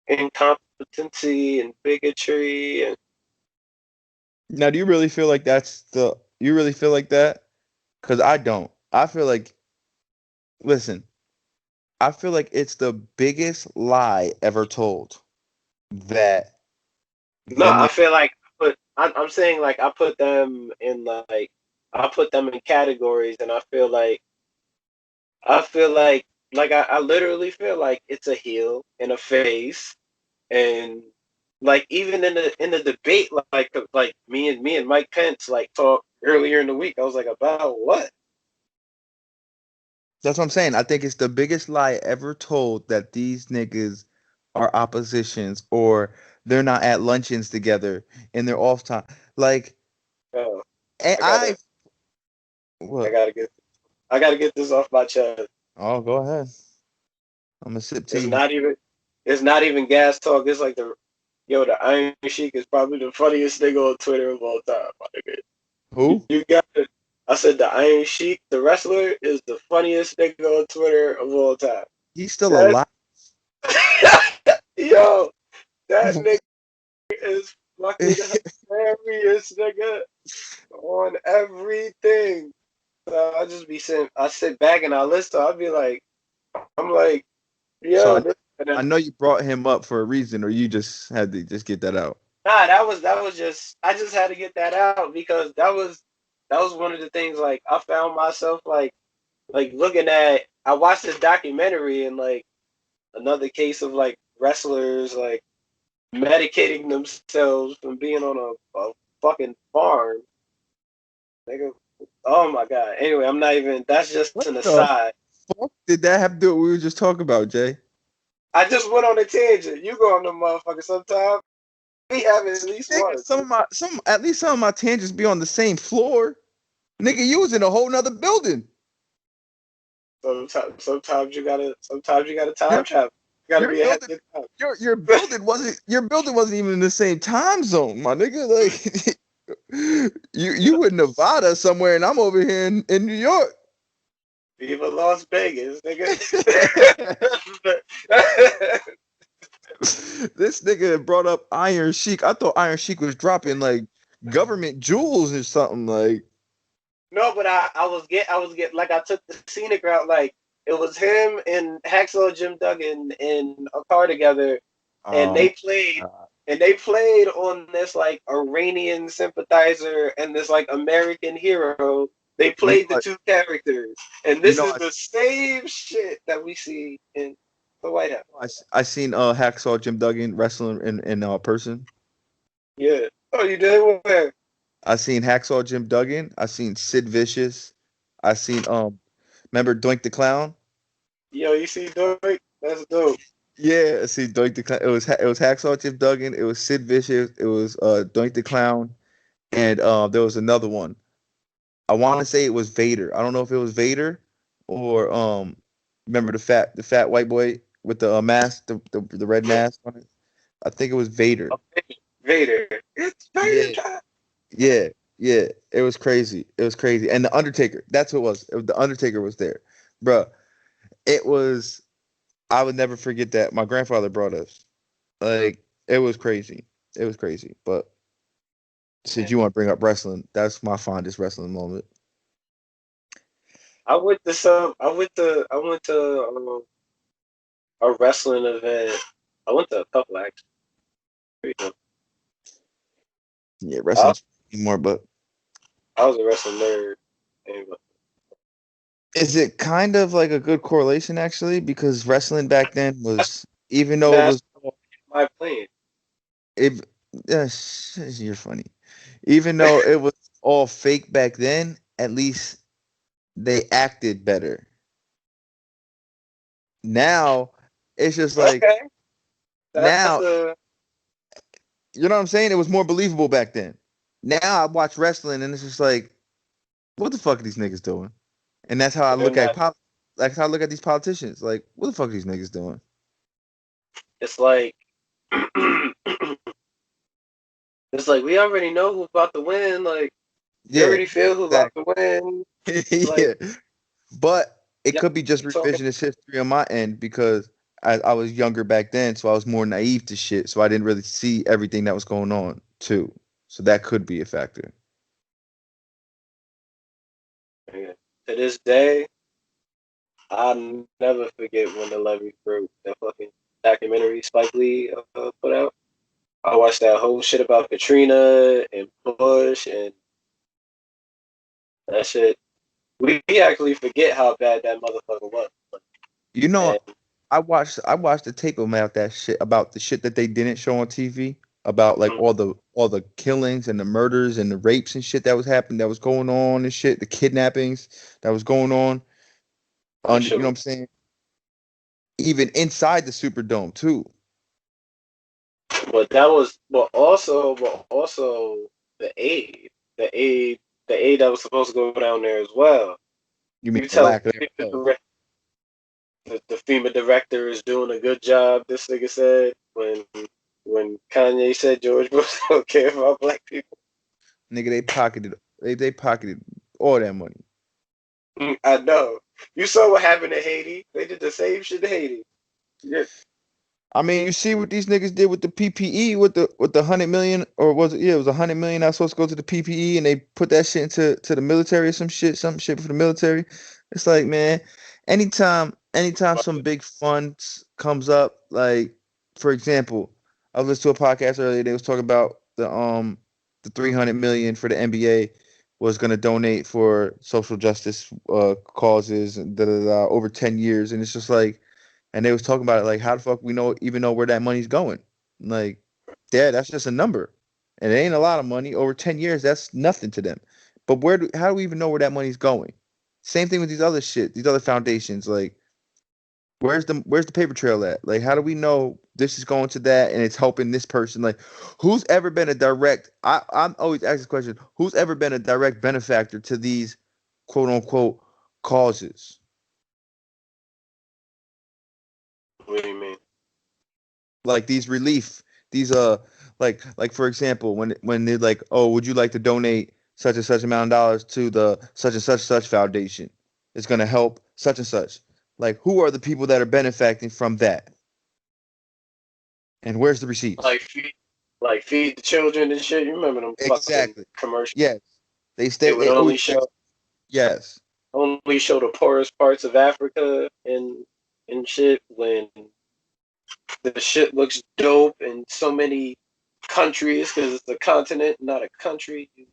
incompetency and bigotry and Now, do you really feel like you really feel like that? Because I don't. I feel like, listen, I feel like it's the biggest lie ever told that no, I women. feel like I'm saying like I put them in categories and I feel like I literally feel like it's a heel and a face and like even in the debate, like me and Mike Pence like talked earlier in the week. I was like, about what? That's what I'm saying. I think it's the biggest lie ever told that these niggas are oppositions or they're not at luncheons together in their off time. Like, Oh, and I gotta I what? gotta get I gotta get this off my chest. Oh, go ahead. I'm gonna sip It's tea. not even it's not even gas talk. It's like the Iron Sheik is probably the funniest nigga on Twitter of all time. My nigga. Who? You got it. I said the Iron Sheik, the wrestler, is the funniest nigga on Twitter of all time. He's still That alive. yo, that nigga is fucking hilarious, nigga, on everything. So I sit back and I listen. I'll be like, I'm like, So yo, and I then know you brought him up for a reason, or you just had to just get that out. nah, that was just I just had to get that out because that was one of the things like I found myself like looking at I watched this documentary and like another case of like wrestlers like medicating themselves from being on a fucking farm. Nigga, oh my god. Anyway, I'm not even that's just What an the aside. fuck did that have to do with what we were just talking about, Jay? I just went on a tangent. You go on the motherfucker sometime. We have it at least Nigga, once. at least some of my tangents be on the same floor. Nigga, you was in a whole nother building. Sometimes you gotta time Your travel. You gotta your be ahead building of your time. your building wasn't even in the same time zone, my nigga. Like you in Nevada somewhere and I'm over here in New York. Viva Las Vegas, nigga. This nigga brought up Iron Sheik. I thought Iron Sheik was dropping like government jewels or something like. No, but I was get like I took the scenic route. Like it was him and Hacksaw Jim Duggan in a car together, and Um, they played on this like Iranian sympathizer and this like American hero. They you know played the what? two characters, and You this know is the same shit that we see in the White House. I seen Hacksaw Jim Duggan wrestling in person. Yeah. Oh, you did where? I seen Hacksaw Jim Duggan. I seen Sid Vicious. I seen remember Doink the Clown? Yo, you see Doink? That's dope. Yeah, I see Doink the Clown. It was Hacksaw Jim Duggan. It was Sid Vicious. It was Doink the Clown, and there was another one. I want to say it was Vader. I don't know if it was Vader or remember the fat white boy with the mask, the red Yeah. mask on it. I think it was Vader. Vader. It's Vader Yeah, time. yeah, yeah. It was crazy. It was crazy. And the Undertaker. That's what it was. The Undertaker was there, bruh. It was. I would never forget that. My grandfather brought us. Like it was crazy. It was crazy. But since you want to bring up wrestling, that's my fondest wrestling moment. I went to a wrestling event. I went to a couple actually. Yeah, I, wrestling's more, but I was a wrestling nerd. Anyway. is it kind of like a good correlation actually? Because wrestling back then was, even though it That's was, my plan. it, you're funny. Even though it was all fake back then, at least they acted better. Now it's just like Okay, that's now, a you know what I'm saying? It was more believable back then. Now I watch wrestling and it's just like, what the fuck are these niggas doing? And that's how I they're look at not. that's how I look at these politicians. Like, what the fuck are these niggas doing? It's like it's like we already know who's about to win. Like we Yeah, already feel who's about to win. Like yeah, but it yeah, could be just we talking. revisionist history on my end because I was younger back then, so I was more naive to shit, so I didn't really see everything that was going on too. So that could be a factor. Yeah. To this day, I'll never forget when the Levee Group, that fucking documentary Spike Lee put out. I watched that whole shit about Katrina and Bush and that shit. We actually forget how bad that motherfucker was. You know, And I watched the tape about that shit about the shit that they didn't show on TV. about like Mhm. all the killings and the murders and the rapes and shit that was happening, that was going on and shit, the kidnappings that was going on That under, you shit know what was, I'm saying? Even inside the Superdome too. but also the aid, the aid, the aid that was supposed to go down there as well. You mean You the tell lack me thereof? the FEMA director is doing a good job. This nigga said when Kanye said George Bush don't care about black people. Nigga, they pocketed all that money. I know. You saw what happened in Haiti. They did the same shit in Haiti. Yeah. I mean, you see what these niggas did with the PPE, with the 100 million, or was it? Yeah, it was 100 million. I was supposed to go to the PPE, and they put that shit into the military or some shit for the military. It's like, man, anytime some big funds comes up, like for example, I listened to a podcast earlier. They was talking about the 300 million for the NBA was gonna donate for social justice causes and over 10 years, and it's just like, and they was talking about it like, how the fuck we know where that money's going? Like, yeah, that's just a number, and it ain't a lot of money. Over 10 years, that's nothing to them. But how do we even know where that money's going? Same thing with these other shit, these other foundations. Like, where's the paper trail at? Like, how do we know this is going to that and it's helping this person? Like, who's ever been a direct? I'm always asking this question: who's ever been a direct benefactor to these quote unquote causes? What do you mean? Like these relief, these like for example, when they're like, oh, would you like to donate such and such amount of dollars to the such foundation? It's gonna help such and such. Like, who are the people that are benefiting from that? And where's the receipts? Like feed, like feed the children and shit. You remember them fucking Exactly. commercials? Yes. They They stay. would They only always show yes. the poorest parts of Africa and shit when the shit looks dope in so many countries because it's a continent, not a country. You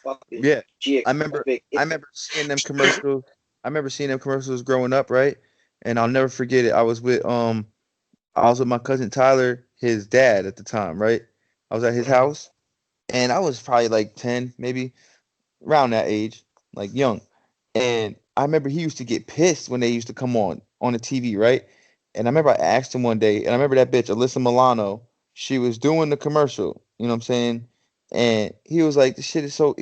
fucking Yeah. I remember. geographic. I remember seeing them commercials. I remember seeing them commercials growing up, right? And I'll never forget it. I was with my cousin Tyler, his dad at the time, right? I was at his house, and I was probably like 10, maybe around that age, like young. And I remember he used to get pissed when they used to come on the TV, right? And I remember I asked him one day, and I remember that bitch, Alyssa Milano, she was doing the commercial, you know what I'm saying? And he was like, this shit is so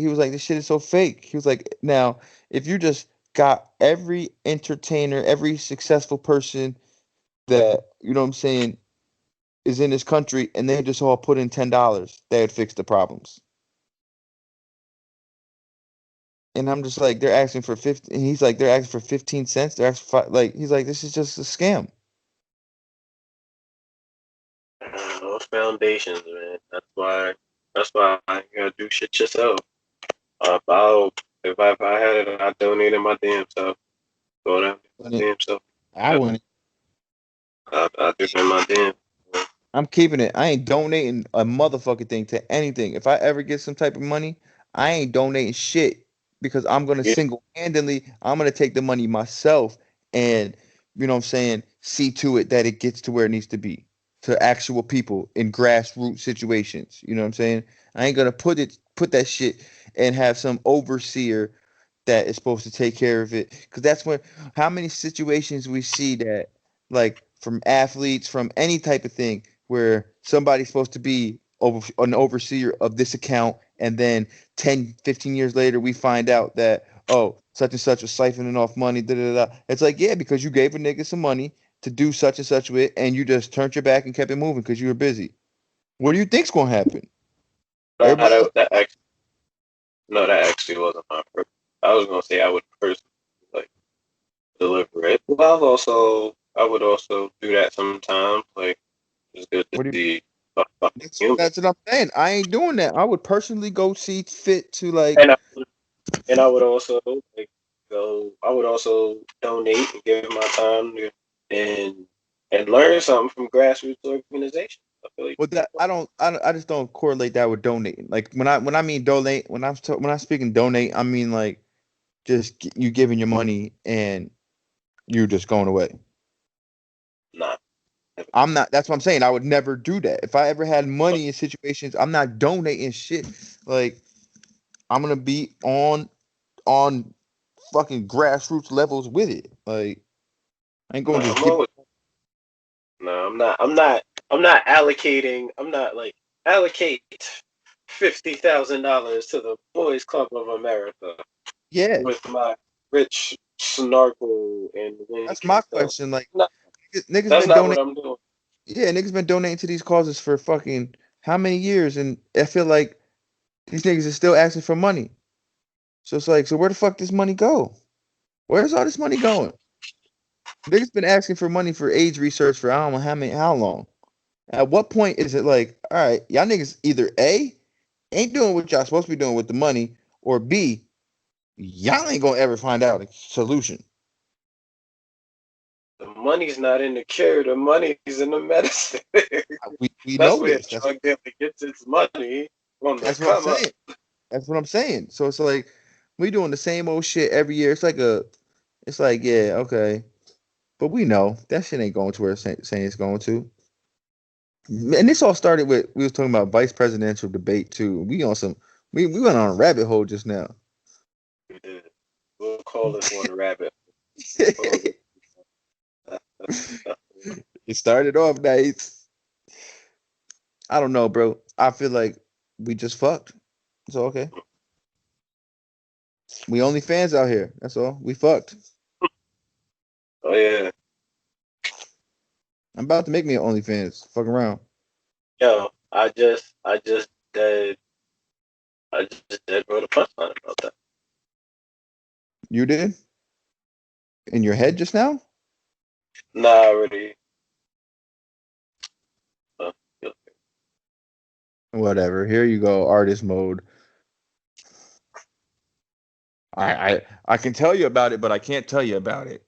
fake. He was like, now, if you just got every entertainer, every successful person that, you know what I'm saying, is in this country, and they just all put in $10, they would fix the problems. And I'm just like, they're asking for 50. And he's like, they're asking for 15 cents. They're asking for, like, he's like, this is just a scam. Those foundations, man. That's why you gotta do shit yourself. I'll, if I had it, I'd donate it my damn self. Go down my And damn self. I wouldn't. I do it my damn. I'm keeping it. I ain't donating a motherfucking thing to anything. If I ever get some type of money, I ain't donating shit, because I'm gonna Yeah. I'm gonna take the money myself and, you know what I'm saying, see to it that it gets to where it needs to be, to actual people in grassroots situations. You know what I'm saying? I ain't gonna put that shit and have some overseer that is supposed to take care of it, because that's when, how many situations we see that, like from athletes, from any type of thing, where somebody's supposed to be an overseer of this account, and then 10, 15 years later we find out that, oh, such and such was siphoning off money, da, da, da. It's like, yeah, because you gave a nigga some money to do such and such with, and you just turned your back and kept it moving because you were busy. What do you think's gonna happen? Everybody else. That actually, no, that actually wasn't my purpose. I was gonna say I would personally like deliver it. Well, I would also do that sometimes. Like it's good to What do you see a fucking That's human. that's what I'm saying. I ain't doing that. I would personally go see fit to, like, And I, and I would also like go. I would also donate and give my time and and learn something from grassroots organizations. I feel like well, that I just don't correlate that with donating. Like, when I mean donate, when I'm speaking donate, I mean like just you giving your money and you just going away. nah. I'm not. That's what I'm saying. I would never do that. If I ever had money in situations, I'm not donating shit. Like I'm gonna be on fucking grassroots levels with it. Like I ain't No, gonna just I'm give. always, no, I'm not. I'm not allocating. I'm not like allocate $50,000 to the Boys Club of America Yeah, with my rich snarkle and wink that's and my stuff. question. Like No, niggas that's been not what donating. I'm doing. Yeah, niggas been donating to these causes for fucking how many years, and I feel like these niggas are still asking for money. So it's like, so where the fuck does money go? Where's all this money going? Niggas been asking for money for AIDS research for I don't know how long. At what point is it like, all right, y'all niggas either A, ain't doing what y'all supposed to be doing with the money, or B, y'all ain't gonna ever find out a solution. The money's not in the cure. The money's in the medicine. We That's know where a this. drug dealer gets its money on the That's what I'm come up. saying. That's what I'm saying. So it's like we doing the same old shit every year. It's like yeah, okay, but we know that shit ain't going to where it's saying it's going to. And this all started with we was talking about vice presidential debate too. We went on a rabbit hole just now. We did. We'll call this one rabbit. Call It this- started off nice. I don't know, bro. I feel like we just fucked. So okay. We only fans out here. That's all. We fucked. Oh yeah, I'm about to make me an OnlyFans. Fuck around. yo, did, I just did wrote a punchline about that. You did? In your head just now? Nah, I already. Uh, Whatever. Here you go, artist mode. I can tell you about it, but I can't tell you about it.